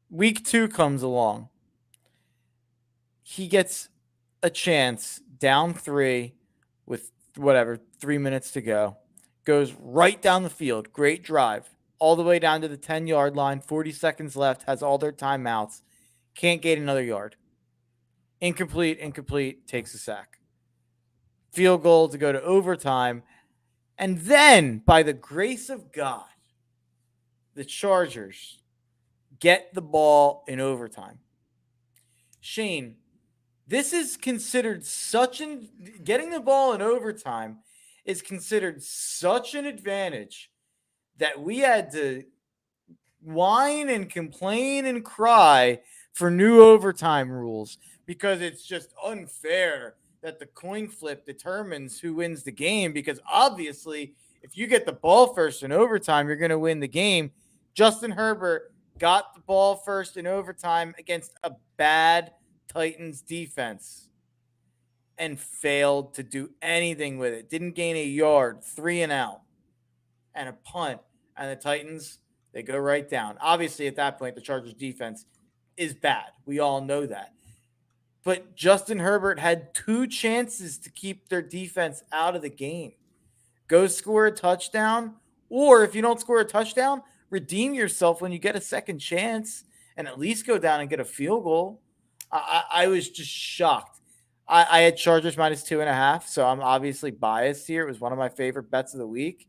Week 2 comes along. He gets a chance, down 3 with 3 minutes to go. Goes right down the field. Great drive. All the way down to the 10-yard line. 40 seconds left. Has all their timeouts. Can't gain another yard. Incomplete. Takes a sack. Field goal to go to overtime. And then, by the grace of God, the Chargers get the ball in overtime. Shane, this is considered getting the ball in overtime is considered such an advantage that we had to whine and complain and cry for new overtime rules because it's just unfair that the coin flip determines who wins the game, because obviously if you get the ball first in overtime, you're going to win the game. Justin Herbert got the ball first in overtime against a bad Titans defense and failed to do anything with it. Didn't gain a yard, 3 and out, and a punt. And the Titans, they go right down. Obviously, at that point, the Chargers defense is bad. We all know that. But Justin Herbert had 2 chances to keep their defense out of the game. Go score a touchdown, or if you don't score a touchdown, redeem yourself when you get a second chance and at least go down and get a field goal. I was just shocked. I had Chargers minus 2.5, so I'm obviously biased here. It was one of my favorite bets of the week,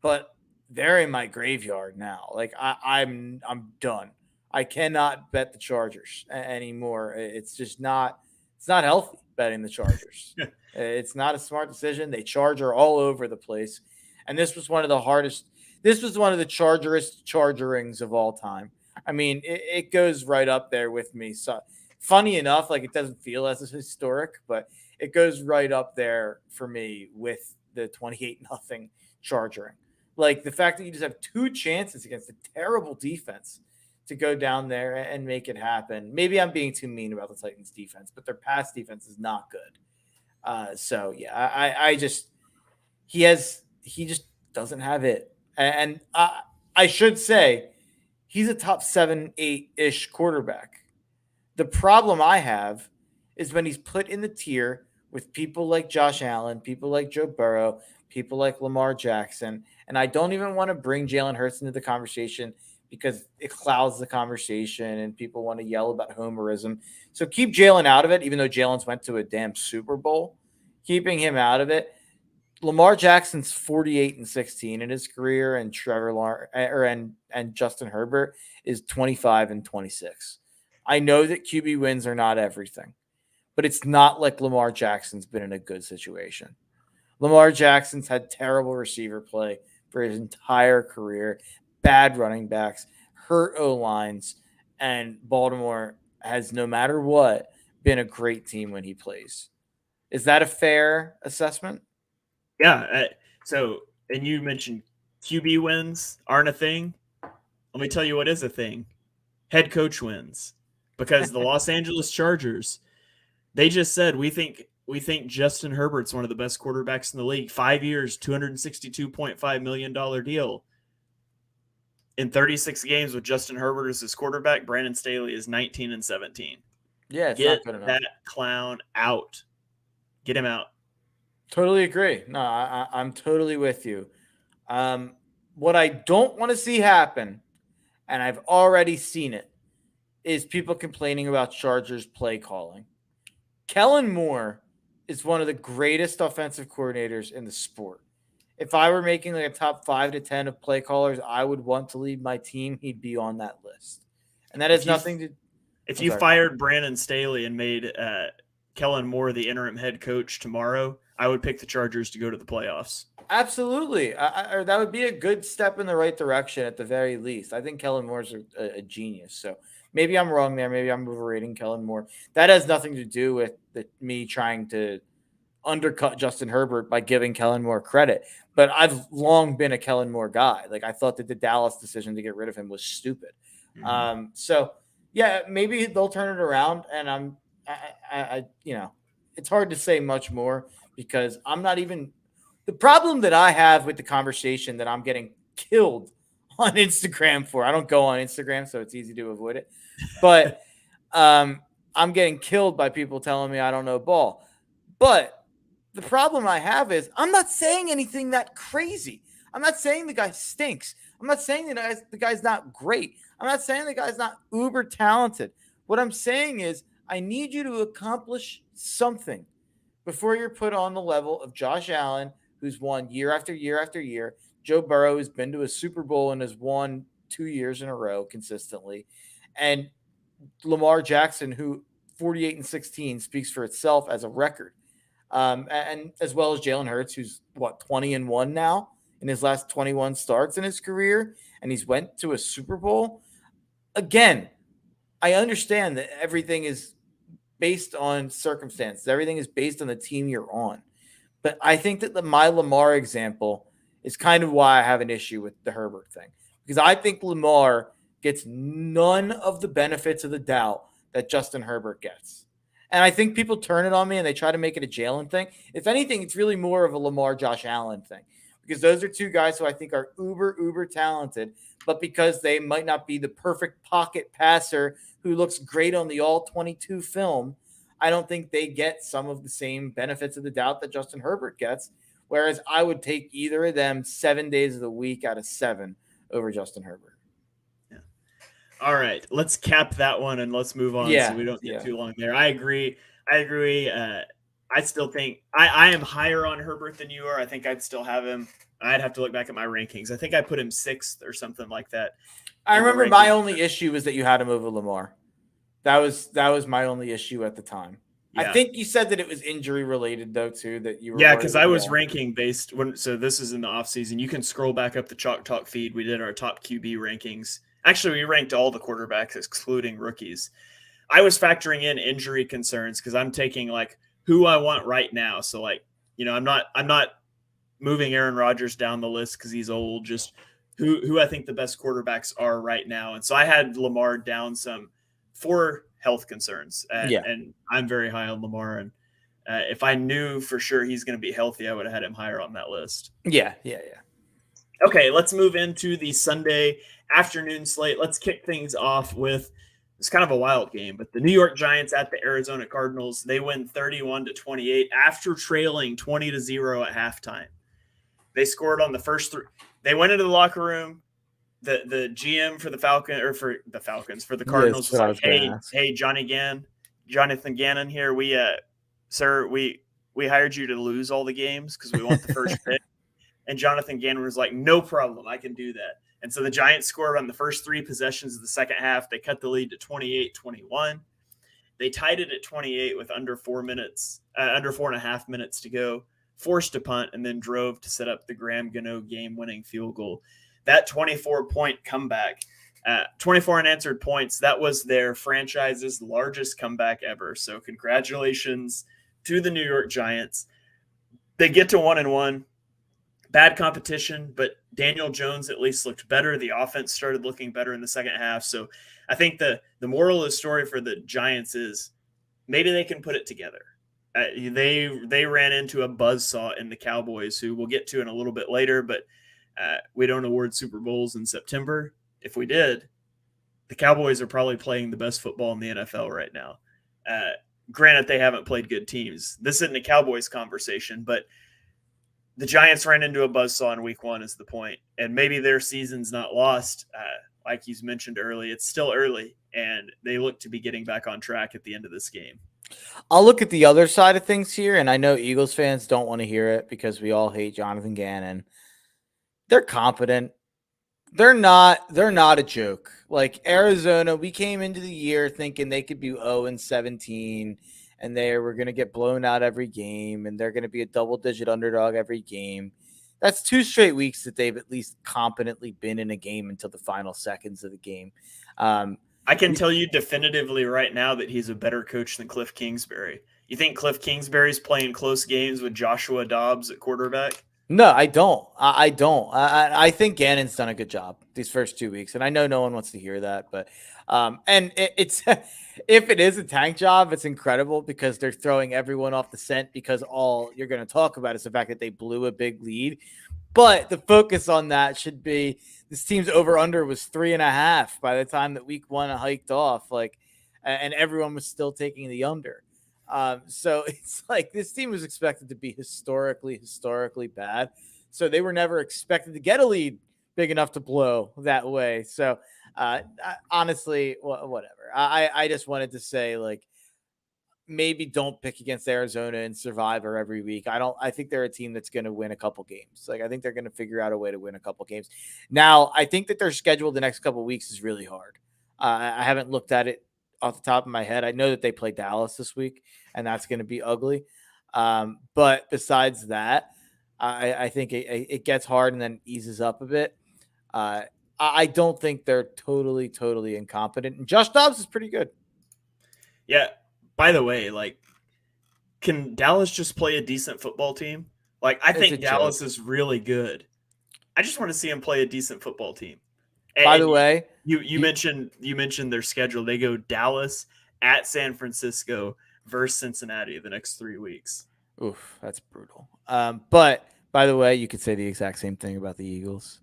but they're in my graveyard now. Like I'm done. I cannot bet the Chargers anymore. It's just not. It's not healthy betting the Chargers. It's not a smart decision. They charger all over the place, and this was one of the hardest. This was one of the chargerings of all time. I mean, it goes right up there with me. So funny enough, like it doesn't feel as historic, but it goes right up there for me with the 28-0 chargering. Like the fact that you just have 2 chances against a terrible defense to go down there and make it happen. Maybe I'm being too mean about the Titans defense, but their pass defense is not good. So yeah, he just doesn't have it. And I should say he's a top 7, 8-ish quarterback. The problem I have is when he's put in the tier with people like Josh Allen, people like Joe Burrow, people like Lamar Jackson. And I don't even want to bring Jalen Hurts into the conversation because it clouds the conversation and people want to yell about homerism. So keep Jalen out of it, even though Jalen's went to a damn Super Bowl. Keeping him out of it. Lamar Jackson's 48-16 in his career, and and Justin Herbert is 25-26. I know that QB wins are not everything, but it's not like Lamar Jackson's been in a good situation. Lamar Jackson's had terrible receiver play for his entire career, bad running backs, hurt O-lines, and Baltimore has, no matter what, been a great team when he plays. Is that a fair assessment? Yeah. And you mentioned QB wins aren't a thing. Let me tell you what is a thing. Head coach wins. Because the Los Angeles Chargers, they just said, we think we think Justin Herbert's one of the best quarterbacks in the league. 5 years, $262.5 million deal. In 36 games with Justin Herbert as his quarterback, Brandon Staley is 19-17. Yeah, it's Get not good enough. that clown out. Get him out. Totally agree. No, I'm totally with you. What I don't want to see happen, and I've already seen it, is people complaining about Chargers play calling. Kellen Moore is one of the greatest offensive coordinators in the sport. If I were making like a top 5 to 10 of play callers I would want to lead my team, he'd be on that list. And that has nothing to. If you fired Brandon Staley and made Kellen Moore the interim head coach tomorrow, I would pick the Chargers to go to the playoffs. Absolutely. Or that would be a good step in the right direction at the very least. I think Kellen Moore's a genius. So maybe I'm wrong there. Maybe I'm overrating Kellen Moore. That has nothing to do with me trying to undercut Justin Herbert by giving Kellen Moore credit. But I've long been a Kellen Moore guy. Like, I thought that the Dallas decision to get rid of him was stupid. Mm-hmm. So yeah, maybe they'll turn it around. And I it's hard to say much more because I'm not even. The problem that I have with the conversation that I'm getting killed on Instagram for, I don't go on Instagram, so it's easy to avoid it. But I'm getting killed by people telling me I don't know ball. But the problem I have is I'm not saying anything that crazy. I'm not saying the guy stinks. I'm not saying that the guy's not great. I'm not saying the guy's not uber talented. What I'm saying is I need you to accomplish something before you're put on the level of Josh Allen, who's won year after year after year. Joe Burrow has been to a Super Bowl and has won 2 years in a row consistently. And Lamar Jackson, who 48-16 speaks for itself as a record. And as well as Jalen Hurts, who's 20-1 now in his last 21 starts in his career. And he's went to a Super Bowl. Again, I understand that everything is based on circumstances. Everything is based on the team you're on. But I think that my Lamar example is kind of why I have an issue with the Herbert thing. Because I think Lamar gets none of the benefits of the doubt that Justin Herbert gets. And I think people turn it on me and they try to make it a Jalen thing. If anything, it's really more of a Lamar, Josh Allen thing. Because those are two guys who I think are uber talented. But because they might not be the perfect pocket passer who looks great on the all-22 film, I don't think they get some of the same benefits of the doubt that Justin Herbert gets, whereas I would take either of them 7 days of the week out of 7 over Justin Herbert. Yeah. All right, let's cap that one and let's move on so we don't get too long there. I agree. I still think I am higher on Herbert than you are. I think I'd still have him. I'd have to look back at my rankings. I think I put him 6th or something like that. I remember my only issue was that you had him over Lamar. That was my only issue at the time. Yeah. I think you said that it was injury related though too, that you were. Yeah, because I was ranking based so this is in the offseason. You can scroll back up the Chalk Talk feed. We did our top QB rankings. Actually, we ranked all the quarterbacks excluding rookies. I was factoring in injury concerns because I'm taking like who I want right now. So like, I'm not moving Aaron Rodgers down the list because he's old, just who I think the best quarterbacks are right now. And so I had Lamar down some for health concerns. And I'm very high on Lamar. And if I knew for sure he's going to be healthy, I would have had him higher on that list. Yeah. Okay, let's move into the Sunday afternoon slate. Let's kick things off with it's kind of a wild game, but the New York Giants at the Arizona Cardinals, they win 31-28 after trailing 20-0 at halftime. They scored on the first 3. They went into the locker room. The GM for the Cardinals was like, hey, Jonathan Gannon here. We hired you to lose all the games because we want the first pick. And Jonathan Gannon was like, no problem, I can do that. And so the Giants scored on the first 3 possessions of the second half. They cut the lead to 28-21. They tied it at 28 with under 4.5 minutes to go, forced a punt, and then drove to set up the Graham Gano game-winning field goal. That 24-point comeback, 24 unanswered points, that was their franchise's largest comeback ever. So congratulations to the New York Giants. They get to 1-1. Bad competition, but Daniel Jones at least looked better. The offense started looking better in the second half. So I think the moral of the story for the Giants is maybe they can put it together. They ran into a buzzsaw in the Cowboys, who we'll get to in a little bit later, but we don't award Super Bowls in September. If we did, the Cowboys are probably playing the best football in the NFL right now. Uh, Granted, they haven't played good teams. This isn't a Cowboys conversation, but the Giants ran into a buzzsaw in week 1 is the point. And maybe their season's not lost. Like you mentioned early, it's still early, and they look to be getting back on track at the end of this game. I'll look at the other side of things here, and I know Eagles fans don't want to hear it because we all hate Jonathan Gannon. They're competent. They're not a joke. Like Arizona, we came into the year thinking they could be 0-17 and they were going to get blown out every game and they're going to be a double-digit underdog every game. That's 2 straight weeks that they've at least competently been in a game until the final seconds of the game. I can tell you definitively right now that he's a better coach than Cliff Kingsbury. You think Cliff Kingsbury's playing close games with Joshua Dobbs at quarterback? No, I don't. I don't. I think Gannon's done a good job these first 2 weeks, and I know no one wants to hear that, but it's if it is a tank job, it's incredible because they're throwing everyone off the scent because all you're going to talk about is the fact that they blew a big lead. But the focus on that should be this team's over/under was 3.5 by the time that week 1 hiked off, and everyone was still taking the under. So it's like this team was expected to be historically bad. So they were never expected to get a lead big enough to blow that way. So honestly, whatever. I just wanted to say, like, maybe don't pick against Arizona and Survivor every week. I think they're a team that's going to win a couple games. Like, I think they're going to figure out a way to win a couple games. Now, I think that their schedule the next couple weeks is really hard. I haven't looked at it off the top of my head. I know that they play Dallas this week, and that's going to be ugly. But besides that, I think it gets hard and then eases up a bit. I don't think they're totally incompetent. And Josh Dobbs is pretty good. Yeah. By the way, like, can Dallas just play a decent football team? Like, I think Dallas is really good. I just want to see him play a decent football team. By the way, you mentioned their schedule. They go Dallas, at San Francisco, versus Cincinnati the next 3 weeks. Oof, that's brutal. But by the way, you could say the exact same thing about the Eagles.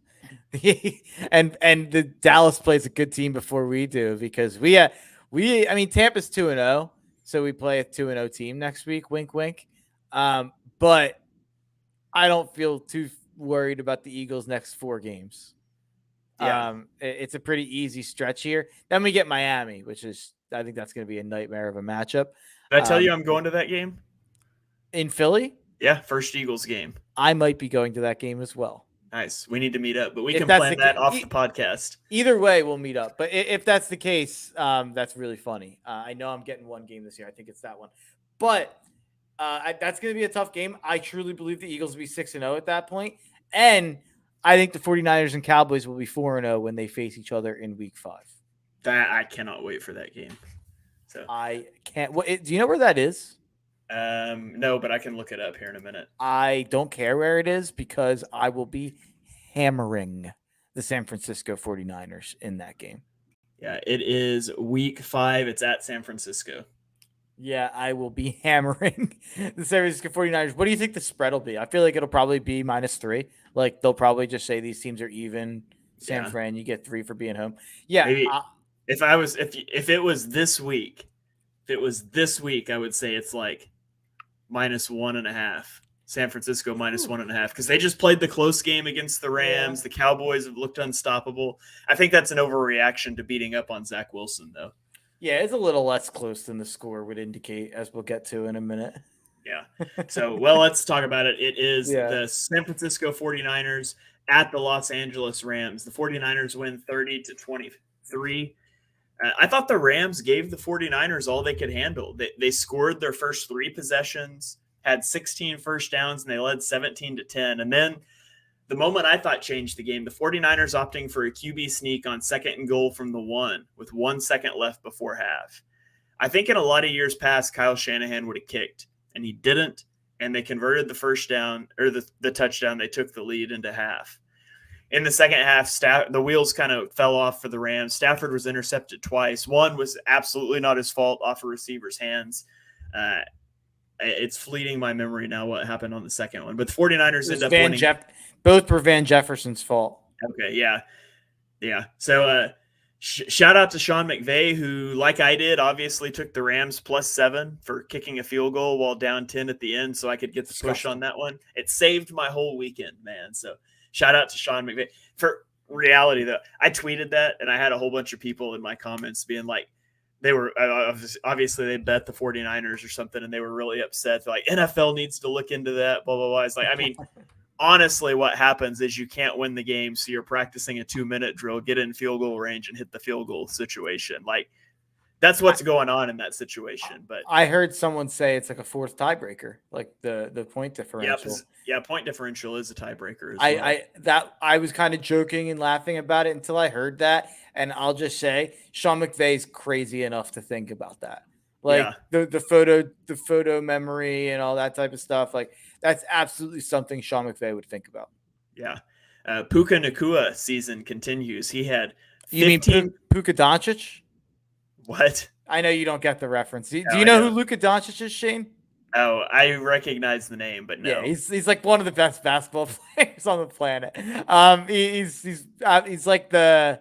and the Dallas plays a good team before we do because I mean Tampa's 2-0, so we play a 2-0 team next week. Wink, wink. But I don't feel too worried about the Eagles' next 4 games. Yeah. It's a pretty easy stretch here. Then we get Miami, which is, I think that's going to be a nightmare of a matchup. Did I tell you I'm going to that game? In Philly? Yeah, first Eagles game. I might be going to that game as well. Nice. We need to meet up, but we can plan that off the podcast. Either way, we'll meet up. But if that's the case, that's really funny. I know I'm getting 1 game this year. I think it's that one. But that's going to be a tough game. I truly believe the Eagles will be 6-0 at that point. And I think the 49ers and Cowboys will be 4-0 when they face each other in week 5. I cannot wait for that game. So I can't. Do you know where that is? No, but I can look it up here in a minute. I don't care where it is because I will be hammering the San Francisco 49ers in that game. Yeah, it is week 5. It's at San Francisco. Yeah, I will be hammering the San Francisco 49ers. What do you think the spread will be? I feel like it'll probably be -3. Like, they'll probably just say these teams are even. San Fran, you get 3 for being home. Yeah. Maybe if it was this week, I would say it's like -1.5. San Francisco -1.5 because they just played the close game against the Rams. Yeah. The Cowboys have looked unstoppable. I think that's an overreaction to beating up on Zach Wilson, though. Yeah, it's a little less close than the score would indicate, as we'll get to in a minute. Yeah. So, well, let's talk about it. It is the San Francisco 49ers at the Los Angeles Rams. The 49ers win 30-23. I thought the Rams gave the 49ers all they could handle. They scored their first 3 possessions, had 16 first downs, and they led 17-10. And then the moment I thought changed the game, the 49ers opting for a QB sneak on 2nd and goal from the 1 with 1 second left before half. I think in a lot of years past, Kyle Shanahan would have kicked, and he didn't, and they converted the first down or the touchdown. They took the lead into half. In the second half, the wheels kind of fell off for the Rams. Stafford was intercepted twice. One was absolutely not his fault, off a receiver's hands. It's fleeting my memory now what happened on the second one. But the 49ers end up winning. Both were Van Jefferson's fault. Okay, yeah. Yeah. So shout out to Sean McVay, who, like I did, obviously took the Rams +7 for kicking a field goal while down 10 at the end so I could get the push on that one. It saved my whole weekend, man. So shout out to Sean McVay. For reality, though, I tweeted that, and I had a whole bunch of people in my comments being like, they were obviously they bet the 49ers or something, and they were really upset. They're like, NFL needs to look into that, blah, blah, blah. It's like, I mean, honestly, what happens is you can't win the game, so you're practicing a 2-minute drill, get in field goal range, and hit the field goal situation. Like, that's what's going on in that situation. But I heard someone say it's like a fourth tiebreaker, like the point differential. Yeah, point differential is a tiebreaker as well. I was kind of joking and laughing about it until I heard that, and I'll just say Sean McVay's crazy enough to think about that. Like the photo memory and all that type of stuff. Like that's absolutely something Sean McVay would think about. Yeah. Puka Nacua season continues. He had 15... You mean Puka Doncic? What? I know you don't get the reference. Do you know who Luka Doncic is, Shane? Oh, I recognize the name, but no. Yeah, he's like one of the best basketball players on the planet. He's like the,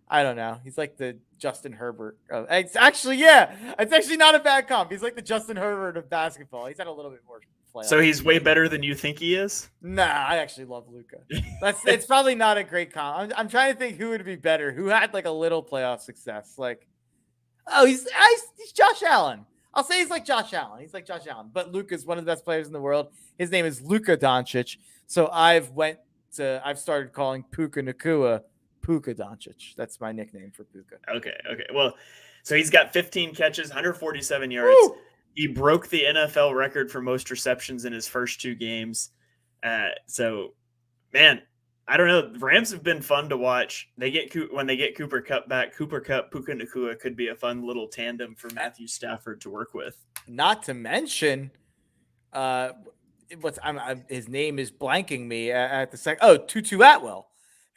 I don't know. He's like the Justin Herbert. It's actually not a bad comp. He's like the Justin Herbert of basketball. He's had a little bit more playoff. So he's way better than you think he is? Nah, I actually love Luka. It's probably not a great comp. I'm trying to think who would be better. Who had like a little playoff success? Like, he's Josh Allen. I'll say he's like Josh Allen. He's like Josh Allen. But Luka's one of the best players in the world. His name is Luka Doncic. So I've started calling Puka Nacua Puka Doncic. That's my nickname for Puka. Okay. Well, so he's got 15 catches, 147 yards. Woo! He broke the NFL record for most receptions in his first 2 games. So, man, I don't know. The Rams have been fun to watch. When they get Cooper Kupp back. Cooper Kupp, Puka Nacua could be a fun little tandem for Matthew Stafford to work with. Not to mention, his name is blanking me at the second. Oh, Tutu Atwell,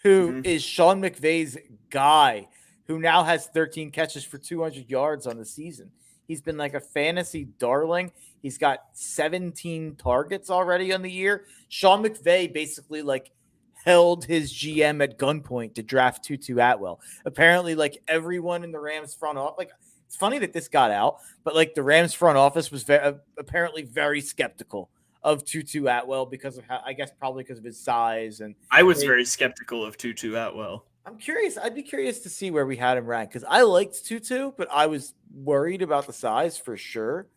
who is Sean McVay's guy, who now has 13 catches for 200 yards on the season. He's been like a fantasy darling. He's got 17 targets already on the year. Sean McVay basically held his GM at gunpoint to draft Tutu Atwell. Apparently, everyone in the Rams front office, it's funny that this got out, but the Rams front office was apparently very skeptical of Tutu Atwell because of probably because of his size. And I was very skeptical of Tutu Atwell. I'm curious. I'd be curious to see where we had him ranked because I liked Tutu, but I was worried about the size for sure.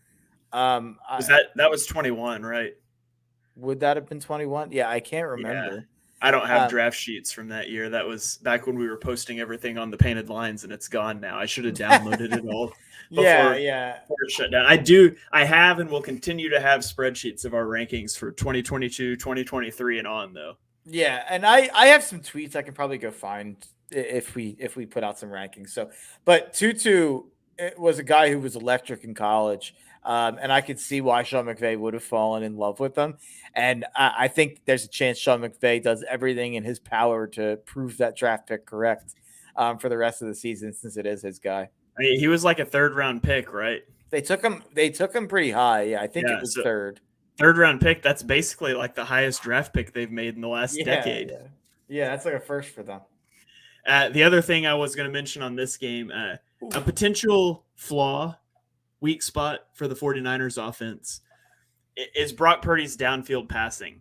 That was 21, right? Would that have been 21? Yeah, I can't remember. Yeah. I don't have draft sheets from that year. That was back when we were posting everything on the painted lines, and it's gone now. I should have downloaded it all before it shut down. I have and will continue to have spreadsheets of our rankings for 2022, 2023, and on, though. Yeah, and I have some tweets I can probably go find if we put out some rankings. So, but Tutu was a guy who was electric in college. And I could see why Sean McVay would have fallen in love with them. And I think there's a chance Sean McVay does everything in his power to prove that draft pick correct for the rest of the season, since it is his guy. I mean, he was like a 3rd-round pick, right? They took him pretty high. Yeah, I think it was 3rd. 3rd-round pick. That's basically like the highest draft pick they've made in the last decade. Yeah, that's like a first for them. The other thing I was going to mention on this game, a potential flaw, weak spot for the 49ers offense is Brock Purdy's downfield passing.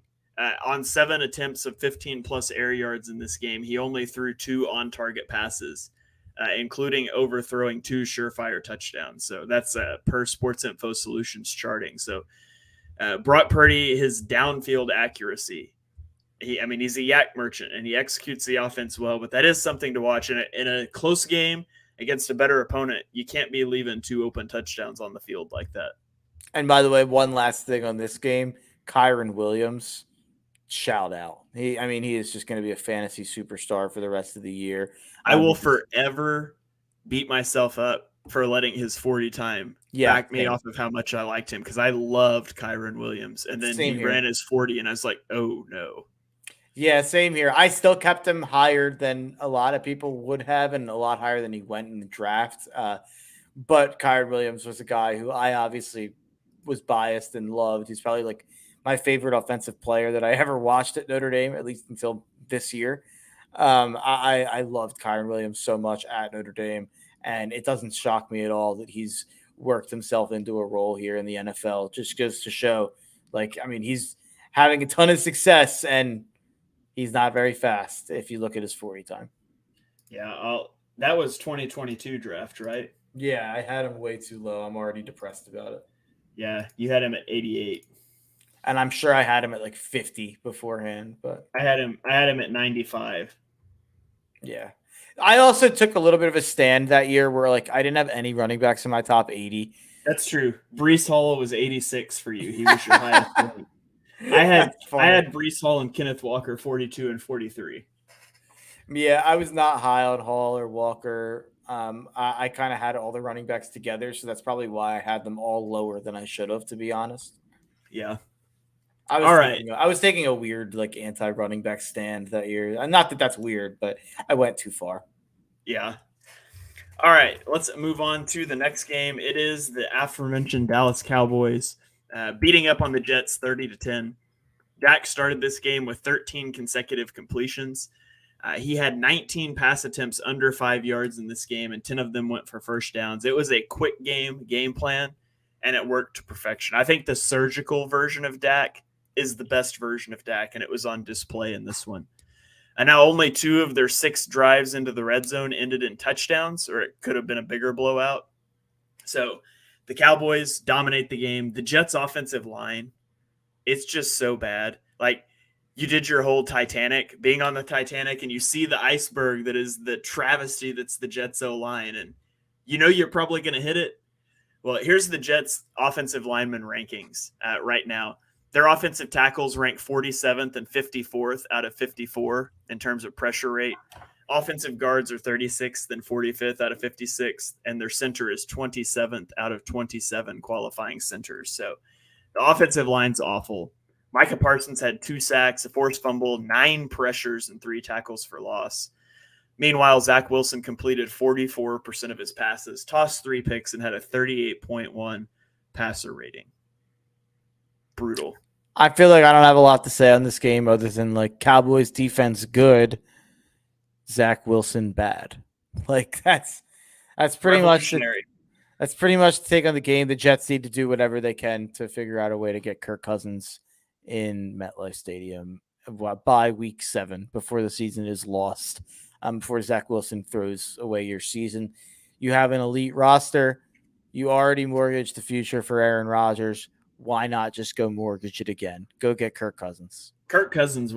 On 7 attempts of 15-plus air yards in this game, he only threw 2 on-target passes, including overthrowing 2 surefire touchdowns. So that's per Sports Info Solutions charting. So Brock Purdy, his downfield accuracy, he's a yak merchant, and he executes the offense well, but that is something to watch. In a close game, against a better opponent, you can't be leaving 2 open touchdowns on the field like that. And by the way, one last thing on this game, Kyren Williams, shout out. He is just going to be a fantasy superstar for the rest of the year. I will forever beat myself up for letting his 40 time back me off of how much I liked him, because I loved Kyren Williams. And then he ran his 40, and I was like, oh, no. Yeah, same here. I still kept him higher than a lot of people would have, and a lot higher than he went in the draft. But Kyren Williams was a guy who I obviously was biased and loved. He's probably like my favorite offensive player that I ever watched at Notre Dame, at least until this year. I loved Kyron Williams so much at Notre Dame, and it doesn't shock me at all that he's worked himself into a role here in the NFL. Just goes to show, like, I mean, he's having a ton of success, and he's not very fast if you look at his 40 time. Yeah, that was 2022 draft, right? Yeah, I had him way too low. I'm already depressed about it. Yeah, you had him at 88. And I'm sure I had him at like 50 beforehand, but I had him at 95. Yeah. I also took a little bit of a stand that year where like I didn't have any running backs in my top 80. That's true. Breece Hall was 86 for you. He was your highest point. I had Breece Hall and Kenneth Walker 42 and 43. Yeah, I was not high on Hall or Walker. I kind of had all the running backs together, so that's probably why I had them all lower than I should have, to be honest. Yeah. I was taking a weird like anti-running back stand that year. Not that that's weird, but I went too far. Yeah. All right, let's move on to the next game. It is the aforementioned Dallas Cowboys beating up on the Jets 30-10. Dak started this game with 13 consecutive completions. He had 19 pass attempts under 5 yards in this game, and 10 of them went for first downs. It was a quick game plan, and it worked to perfection. I think the surgical version of Dak is the best version of Dak, and it was on display in this one. And now only 2 of their 6 drives into the red zone ended in touchdowns, or it could have been a bigger blowout. So the Cowboys dominate the game. The Jets' offensive line, it's just so bad. Like, you did your whole Titanic, being on the Titanic, and you see the iceberg that is the travesty that's the Jets' O-line, and you know you're probably going to hit it. Well, here's the Jets' offensive lineman rankings right now. Their offensive tackles rank 47th and 54th out of 54 in terms of pressure rate. Offensive guards are 36th and 45th out of 56, and their center is 27th out of 27 qualifying centers. So the offensive line's awful. Micah Parsons had 2 sacks, a forced fumble, 9 pressures, and 3 tackles for loss. Meanwhile, Zach Wilson completed 44% of his passes, tossed 3 picks, and had a 38.1 passer rating. Brutal. I feel like I don't have a lot to say on this game other than like Cowboys defense good, Zach Wilson bad. Like that's pretty much that's pretty much the take on the game. The Jets need to do whatever they can to figure out a way to get Kirk Cousins in MetLife Stadium by week 7 before the season is lost. Before Zach Wilson throws away your season. You have an elite roster. You already mortgaged the future for Aaron Rodgers. Why not just go mortgage it again? Go get Kirk Cousins. Kirk Cousins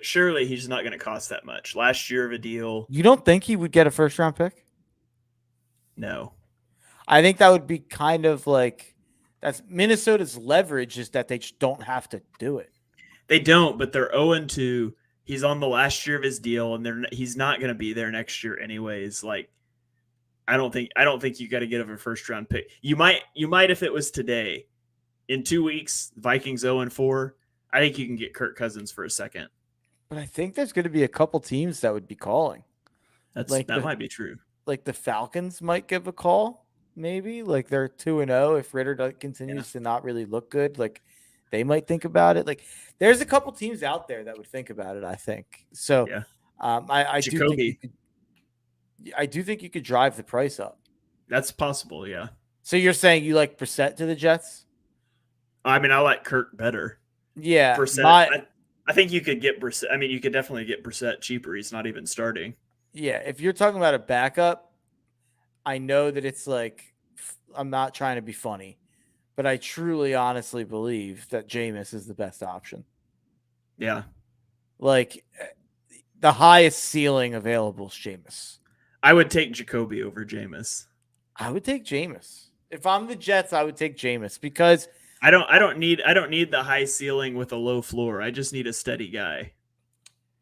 surely he's not going to cost that much. Last year of a deal. You don't think he would get a first round pick? No. I think that would be kind of like that's Minnesota's leverage is that they just don't have to do it. They don't, but they're 0-2. He's on the last year of his deal, and he's not going to be there next year anyways. Like, I don't think you got to get a first round pick. You might if it was today. In 2 weeks, Vikings 0-4. I think you can get Kirk Cousins for a second. But I think there's going to be a couple teams that would be calling. That might be true. Like the Falcons might give a call, maybe. Like they're 2-0. If Ritter continues to not really look good, like they might think about it. Like there's a couple teams out there that would think about it. I think so. Yeah. I do think you could drive the price up. That's possible. Yeah. So you're saying you like Brissett to the Jets? I mean, I like Kirk better. Yeah. Brissett, I think you could get Brissett. I mean, you could definitely get Brissett cheaper. He's not even starting. Yeah. If you're talking about a backup, I know that it's like, I'm not trying to be funny, but I truly, honestly believe that Jameis is the best option. Yeah. Like the highest ceiling available is Jameis. I would take Jacoby over Jameis. I would take Jameis. If I'm the Jets, I would take Jameis because I don't need the high ceiling with a low floor. I just need a steady guy.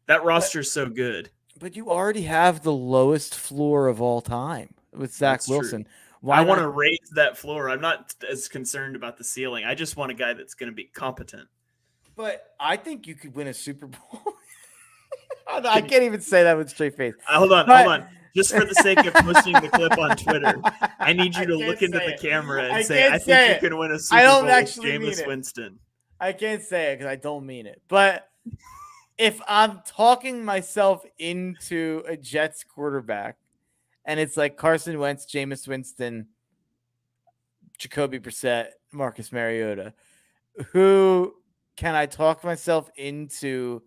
That roster's so good. But you already have the lowest floor of all time with Zach Wilson. I want to raise that floor. I'm not as concerned about the ceiling. I just want a guy that's going to be competent. But I think you could win a Super Bowl. I can't even say that with straight face. Hold on. just for the sake of posting the clip on Twitter, I need you to look into the camera and say, I think you can win a Super Bowl with Jameis Winston. I can't say it because I don't mean it. But if I'm talking myself into a Jets quarterback and it's like Carson Wentz, Jameis Winston, Jacoby Brissett, Marcus Mariota, who can I talk myself into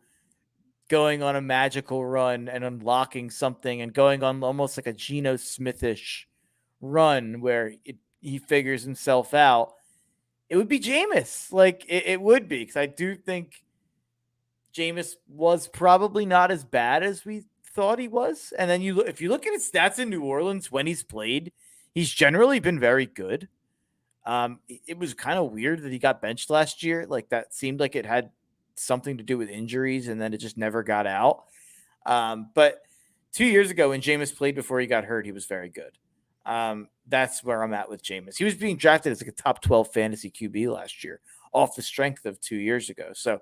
going on a magical run and unlocking something and going on almost like a Geno Smith-ish run where he figures himself out? It would be Jameis. Like, it would be, because I do think Jameis was probably not as bad as we thought he was. And then if you look at his stats in New Orleans when he's played, he's generally been very good. It was kind of weird that he got benched last year. Like, that seemed like it had something to do with injuries, and then it just never got out. But 2 years ago, when Jameis played before he got hurt, he was very good. That's where I'm at with Jameis. He was being drafted as like a top 12 fantasy QB last year off the strength of 2 years ago. So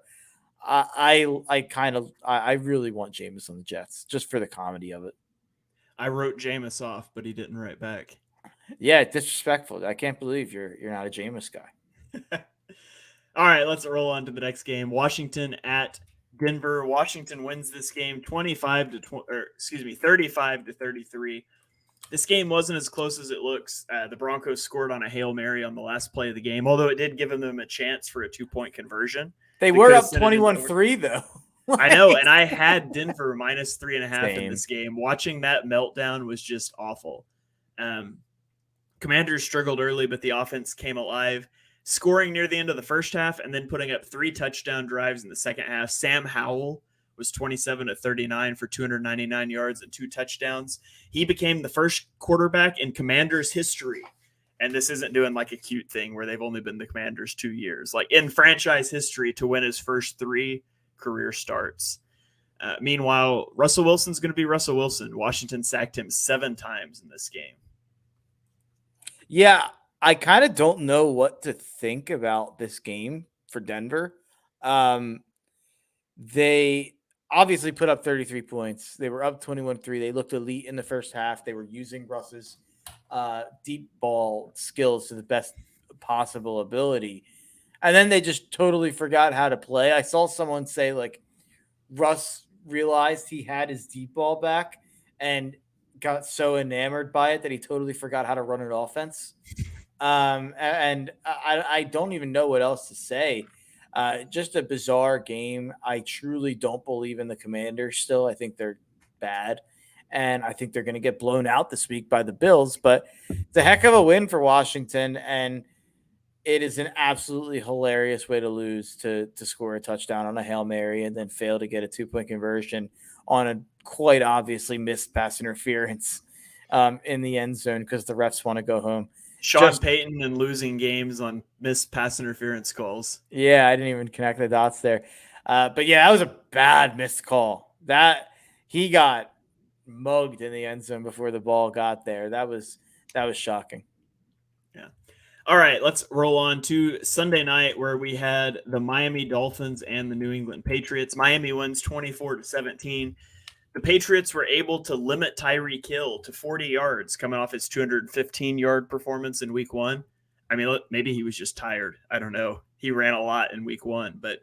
I really want Jameis on the Jets just for the comedy of it. I wrote Jameis off, but he didn't write back. Yeah, disrespectful. I can't believe you're not a Jameis guy. All right, let's roll on to the next game. Washington at Denver. Washington wins this game 35 to 33. This game wasn't as close as it looks. The Broncos scored on a Hail Mary on the last play of the game, although it did give them a chance for a 2-point conversion. They were up 21-3, though. I know, and I had Denver minus 3.5 in this game. Watching that meltdown was just awful. Commanders struggled early, but the offense came alive, scoring near the end of the first half and then putting up 3 touchdown drives in the second half. Sam Howell was 27 of 39 for 299 yards and 2 touchdowns. He became the first quarterback in Commanders history. And this isn't doing like a cute thing where they've only been the Commanders 2 years, like in franchise history, to win his first 3 career starts. Meanwhile, Russell Wilson's going to be Russell Wilson. Washington sacked him 7 times in this game. Yeah, I kind of don't know what to think about this game for Denver. They obviously put up 33 points. They were up 21-3. They looked elite in the first half. They were using Russ's deep ball skills to the best possible ability. And then they just totally forgot how to play. I saw someone say, like, Russ realized he had his deep ball back and got so enamored by it that he totally forgot how to run an offense. And I don't even know what else to say. Just a bizarre game. I truly don't believe in the Commanders still. I think they're bad, and I think they're going to get blown out this week by the Bills. But it's a heck of a win for Washington, and it is an absolutely hilarious way to lose, to score a touchdown on a Hail Mary and then fail to get a 2-point conversion on a quite obviously missed pass interference in the end zone because the refs want to go home. Sean Payton and losing games on missed pass interference calls. Yeah, I didn't even connect the dots there. But yeah, that was a bad missed call. That he got mugged in the end zone before the ball got there. That was shocking. Yeah. All right, let's roll on to Sunday night, where we had the Miami Dolphins and the New England Patriots. Miami wins 24-17. The Patriots were able to limit Tyreek Hill to 40 yards coming off his 215-yard performance in week 1. I mean, maybe he was just tired. I don't know. He ran a lot in week 1. But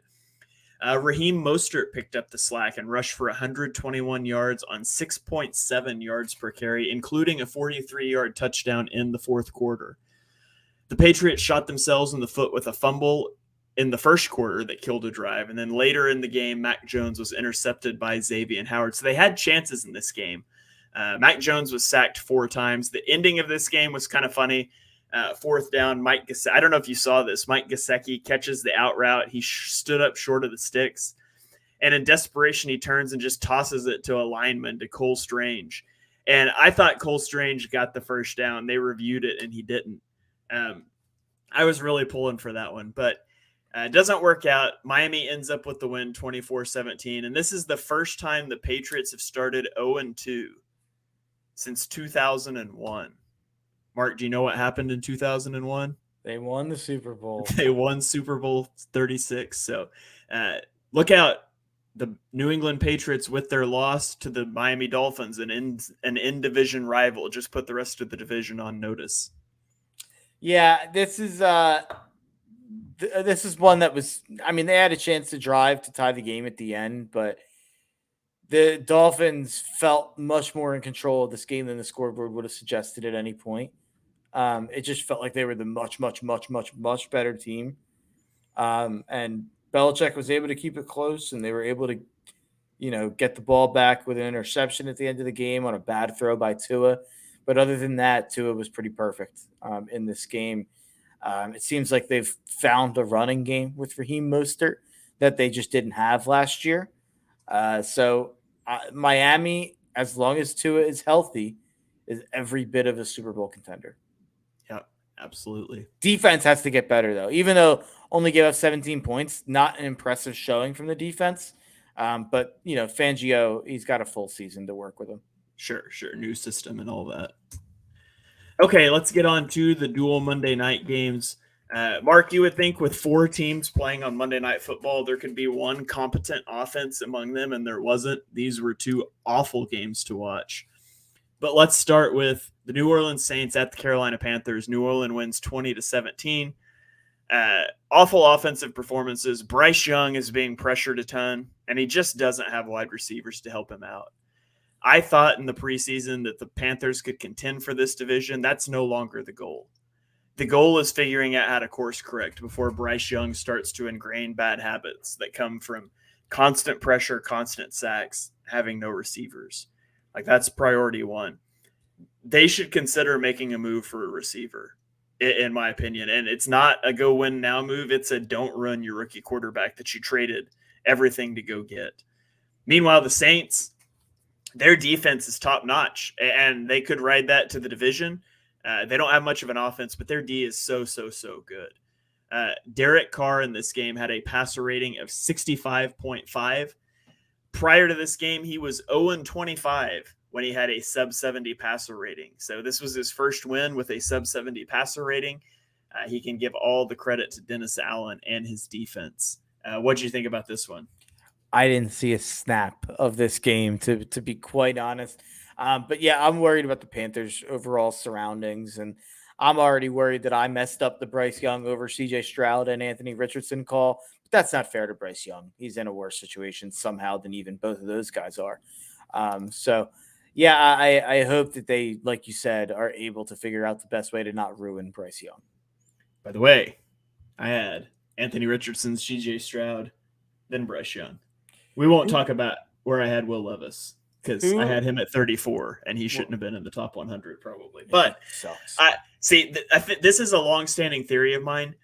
Raheem Mostert picked up the slack and rushed for 121 yards on 6.7 yards per carry, including a 43-yard touchdown in the fourth quarter. The Patriots shot themselves in the foot with a fumble in the first quarter that killed a drive. And then later in the game, Mac Jones was intercepted by Xavier Howard. So they had chances in this game. Mac Jones was sacked 4 times. The ending of this game was kind of funny. Fourth down, Mike Gesicki. I don't know if you saw this. Mike Gesicki catches the out route. He stood up short of the sticks. And in desperation, he turns and just tosses it to a lineman, to Cole Strange. And I thought Cole Strange got the first down. They reviewed it, and he didn't. I was really pulling for that one, but it doesn't work out. Miami ends up with the win 24-17, and this is the first time the Patriots have started 0-2 since 2001. Mark, do you know what happened in 2001? They won the Super Bowl. They won Super Bowl 36. So look out. the New England Patriots, with their loss to the Miami Dolphins, an in-division rival, just put the rest of the division on notice. Yeah, this is one that was. I mean, they had a chance to drive to tie the game at the end, but the Dolphins felt much more in control of this game than the scoreboard would have suggested at any point. It just felt like they were the much better team. And Belichick was able to keep it close, and they were able to, get the ball back with an interception at the end of the game on a bad throw by Tua. But other than that, Tua was pretty perfect in this game. It seems like they've found a running game with Raheem Mostert that they just didn't have last year. So Miami, as long as Tua is healthy, is every bit of a Super Bowl contender. Yeah, absolutely. Defense has to get better, though. Even though only gave up 17 points, not an impressive showing from the defense. But, Fangio, he's got a full season to work with him. Sure. New system and all that. Okay, let's get on to the dual Monday night games. Mark, you would think with 4 teams playing on Monday Night Football, there could be one competent offense among them, and there wasn't. These were 2 awful games to watch. But let's start with the New Orleans Saints at the Carolina Panthers. New Orleans wins 20-17. Awful offensive performances. Bryce Young is being pressured a ton, and he just doesn't have wide receivers to help him out. I thought in the preseason that the Panthers could contend for this division. That's no longer the goal. The goal is figuring out how to course correct before Bryce Young starts to ingrain bad habits that come from constant pressure, constant sacks, having no receivers. Like, that's priority 1. They should consider making a move for a receiver, in my opinion. And it's not a go win now move. It's a don't run your rookie quarterback that you traded everything to go get. Meanwhile, the Saints, their defense is top notch, and they could ride that to the division. They don't have much of an offense, but their D is so good. Derek Carr in this game had a passer rating of 65.5. Prior to this game, he was 0-25 when he had a sub-70 passer rating. So this was his first win with a sub-70 passer rating. He can give all the credit to Dennis Allen and his defense. What do you think about this one? I didn't see a snap of this game, to be quite honest. But yeah, I'm worried about the Panthers' overall surroundings, and I'm already worried that I messed up the Bryce Young over CJ Stroud and Anthony Richardson call. But that's not fair to Bryce Young. He's in a worse situation somehow than even both of those guys are. So yeah, I hope that they, like you said, are able to figure out the best way to not ruin Bryce Young. By the way, I had Anthony Richardson, CJ Stroud, then Bryce Young. We won't talk about where I had Will Levis, because I had him at 34, and he shouldn't have been in the top 100 probably. But I think this is a long-standing theory of mine.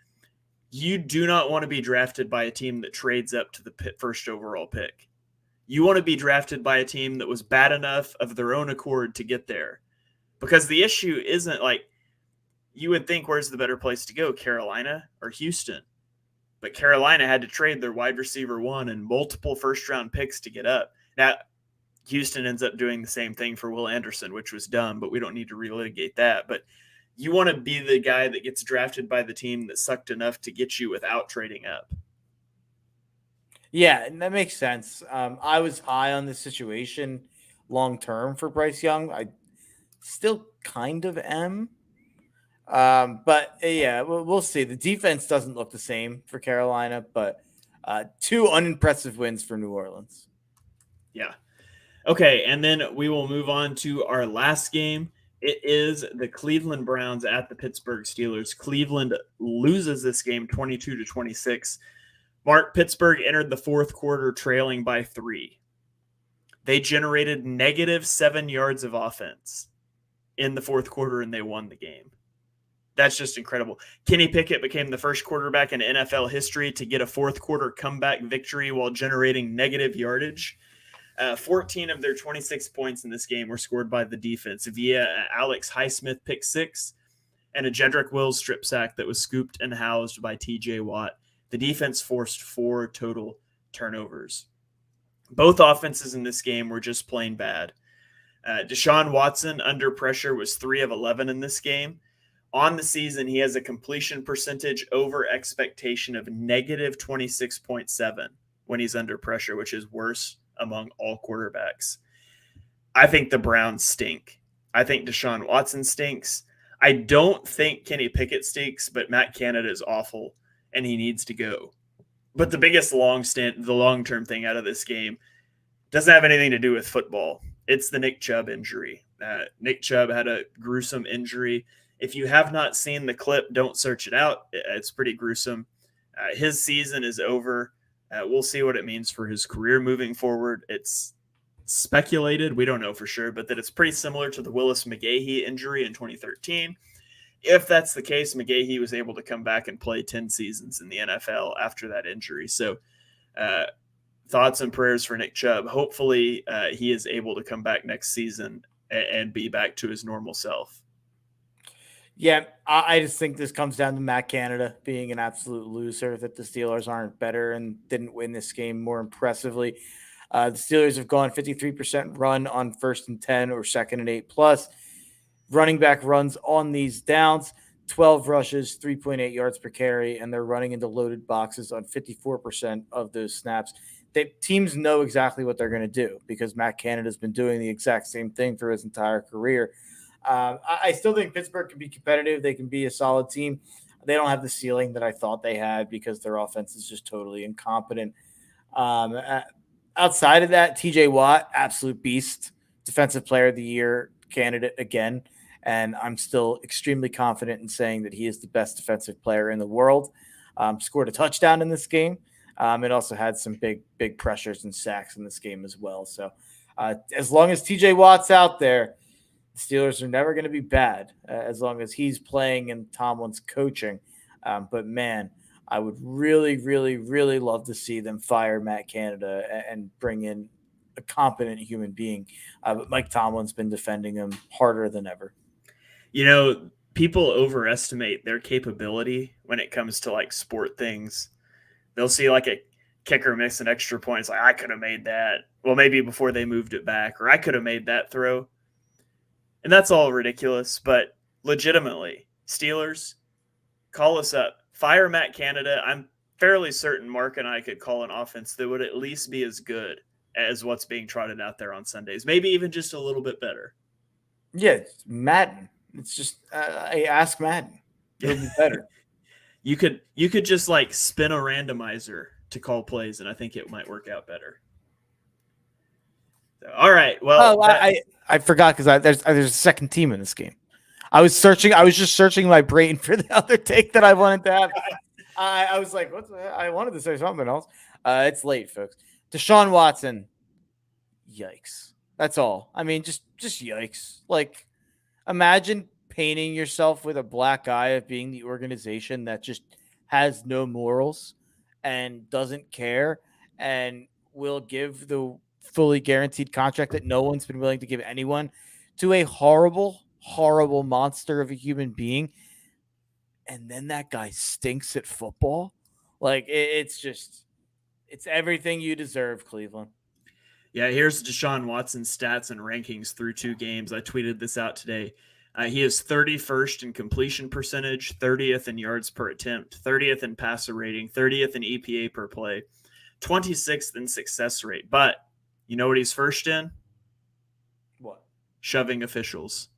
You do not want to be drafted by a team that trades up to the first overall pick. You want to be drafted by a team that was bad enough of their own accord to get there. Because the issue isn't like, you would think, where's the better place to go, Carolina or Houston? But Carolina had to trade their wide receiver 1 and multiple first-round picks to get up. Now, Houston ends up doing the same thing for Will Anderson, which was dumb, but we don't need to relitigate that. But you want to be the guy that gets drafted by the team that sucked enough to get you without trading up. Yeah, that makes sense. I was high on this situation long-term for Bryce Young. I still kind of am. But yeah, we'll see. The defense doesn't look the same for Carolina, but 2 unimpressive wins for New Orleans. Yeah. Okay, and then we will move on to our last game. It is the Cleveland Browns at the Pittsburgh Steelers. Cleveland loses this game 22-26. Mark, Pittsburgh entered the 4th quarter trailing by 3. They generated -7 yards of offense in the 4th quarter, and they won the game. That's just incredible. Kenny Pickett became the first quarterback in NFL history to get a 4th quarter comeback victory while generating negative yardage. 14 of their 26 points in this game were scored by the defense via Alex Highsmith pick 6 and a Jedrick Wills strip sack that was scooped and housed by TJ Watt. The defense forced 4 total turnovers. Both offenses in this game were just plain bad. Deshaun Watson under pressure was 3 of 11 in this game. On the season, he has a completion percentage over expectation of -26.7. when he's under pressure, which is worse among all quarterbacks. I think the Browns stink. I think Deshaun Watson stinks. I don't think Kenny Pickett stinks, but Matt Canada is awful and he needs to go. But the biggest long-term thing out of this game doesn't have anything to do with football. It's the Nick Chubb injury. Nick Chubb had a gruesome injury. If you have not seen the clip, don't search it out. It's pretty gruesome. His season is over. We'll see what it means for his career moving forward. It's speculated, we don't know for sure, but that it's pretty similar to the Willis McGahee injury in 2013. If that's the case, McGahee was able to come back and play 10 seasons in the NFL after that injury. So thoughts and prayers for Nick Chubb. Hopefully he is able to come back next season and be back to his normal self. Yeah, I just think this comes down to Matt Canada being an absolute loser, that the Steelers aren't better and didn't win this game more impressively. The Steelers have gone 53% run on 1st and 10 or 2nd and 8+. Running back runs on these downs, 12 rushes, 3.8 yards per carry, and they're running into loaded boxes on 54% of those snaps. Teams know exactly what they're going to do because Matt Canada's been doing the exact same thing for his entire career. I still think Pittsburgh can be competitive. They can be a solid team. They don't have the ceiling that I thought they had because their offense is just totally incompetent. Outside of that, TJ Watt, absolute beast, defensive player of the year candidate again. And I'm still extremely confident in saying that he is the best defensive player in the world. Scored a touchdown in this game. It also had some big pressures and sacks in this game as well. So as long as TJ Watt's out there, the Steelers are never going to be bad as long as he's playing and Tomlin's coaching. But, man, I would really, really, really love to see them fire Matt Canada and bring in a competent human being. But Mike Tomlin's been defending him harder than ever. You know, people overestimate their capability when it comes to, like, sport things. They'll see, like, a kicker miss an extra point. It's like, I could have made that. Well, maybe before they moved it back. Or I could have made that throw. And that's all ridiculous, but legitimately, Steelers, call us up. Fire Matt Canada. I'm fairly certain Mark and I could call an offense that would at least be as good as what's being trotted out there on Sundays. Maybe even just a little bit better. Yeah, it's Madden. It's just I ask Madden. It'll be better. You could just like spin a randomizer to call plays, and I think it might work out better. So, all right. Well, I forgot because there's a second team in this game. I was just searching my brain for the other take that I wanted to have. I was like, I wanted to say something else. It's late, folks. Deshaun Watson. Yikes. That's all. I mean, just yikes. Like, imagine painting yourself with a black eye of being the organization that just has no morals and doesn't care and will give the fully guaranteed contract that no one's been willing to give anyone to a horrible, horrible monster of a human being. And then that guy stinks at football. Like it's everything you deserve, Cleveland. Yeah, here's Deshaun Watson's stats and rankings through 2 games. I tweeted this out today. He is 31st in completion percentage, 30th in yards per attempt, 30th in passer rating, 30th in EPA per play, 26th in success rate. But you know what he's first in? What? Shoving officials.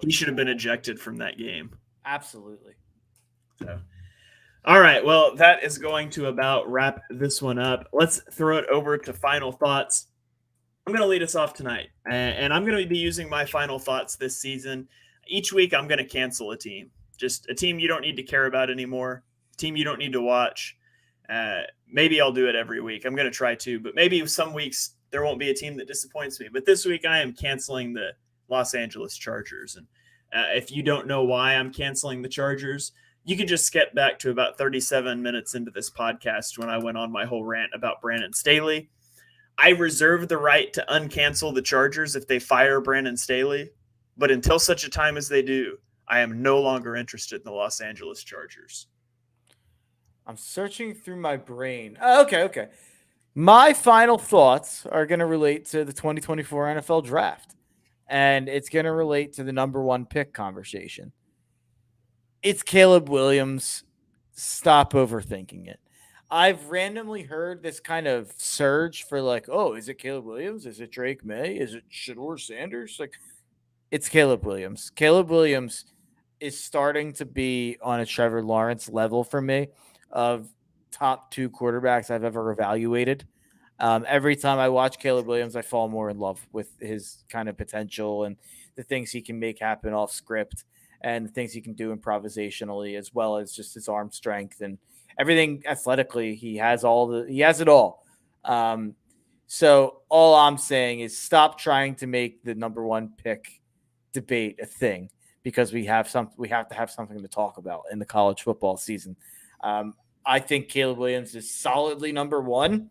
He should have been ejected from that game. Absolutely. So, all right. Well, that is going to about wrap this one up. Let's throw it over to final thoughts. I'm going to lead us off tonight, and I'm going to be using my final thoughts this season. Each week, I'm going to cancel a team. Just a team you don't need to care about anymore, a team you don't need to watch. Maybe I'll do it every week. I'm going to try to, but maybe some weeks there won't be a team that disappoints me. But this week, I am canceling the Los Angeles Chargers. And if you don't know why I'm canceling the Chargers, you can just skip back to about 37 minutes into this podcast when I went on my whole rant about Brandon Staley. I reserve the right to uncancel the Chargers if they fire Brandon Staley, but until such a time as they do, I am no longer interested in the Los Angeles Chargers. I'm searching through my brain. Okay. My final thoughts are going to relate to the 2024 NFL Draft, and it's going to relate to the number 1 pick conversation. It's Caleb Williams. Stop overthinking it. I've randomly heard this kind of surge for like, oh, is it Caleb Williams? Is it Drake May? Is it Shador Sanders? Like, it's Caleb Williams. Caleb Williams is starting to be on a Trevor Lawrence level for me of top 2 quarterbacks I've ever evaluated. Every time I watch Caleb Williams, I fall more in love with his kind of potential and the things he can make happen off script and the things he can do improvisationally, as well as just his arm strength and everything athletically. He has it all. So all I'm saying is stop trying to make the number 1 pick debate a thing, because we have to have something to talk about in the college football season. I think Caleb Williams is solidly number 1.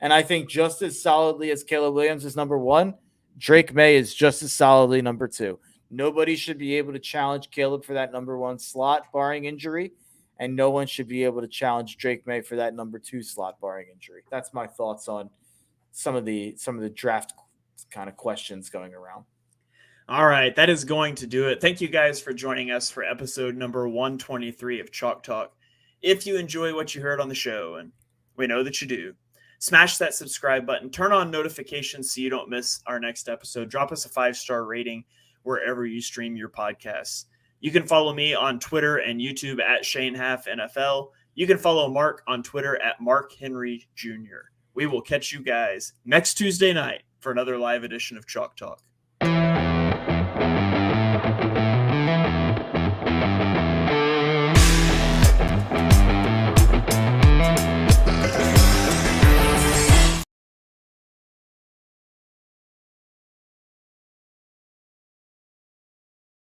And I think just as solidly as Caleb Williams is number 1, Drake May is just as solidly number 2. Nobody should be able to challenge Caleb for that number 1 slot, barring injury. And no one should be able to challenge Drake May for that number 2 slot, barring injury. That's my thoughts on some of the draft kind of questions going around. All right, that is going to do it. Thank you guys for joining us for episode number 123 of Chalk Talk. If you enjoy what you heard on the show, and we know that you do, smash that subscribe button, turn on notifications so you don't miss our next episode. Drop us a 5-star rating wherever you stream your podcasts. You can follow me on Twitter and YouTube at ShaneHalfNFL. You can follow Mark on Twitter at Mark Henry Jr. We will catch you guys next Tuesday night for another live edition of Chalk Talk.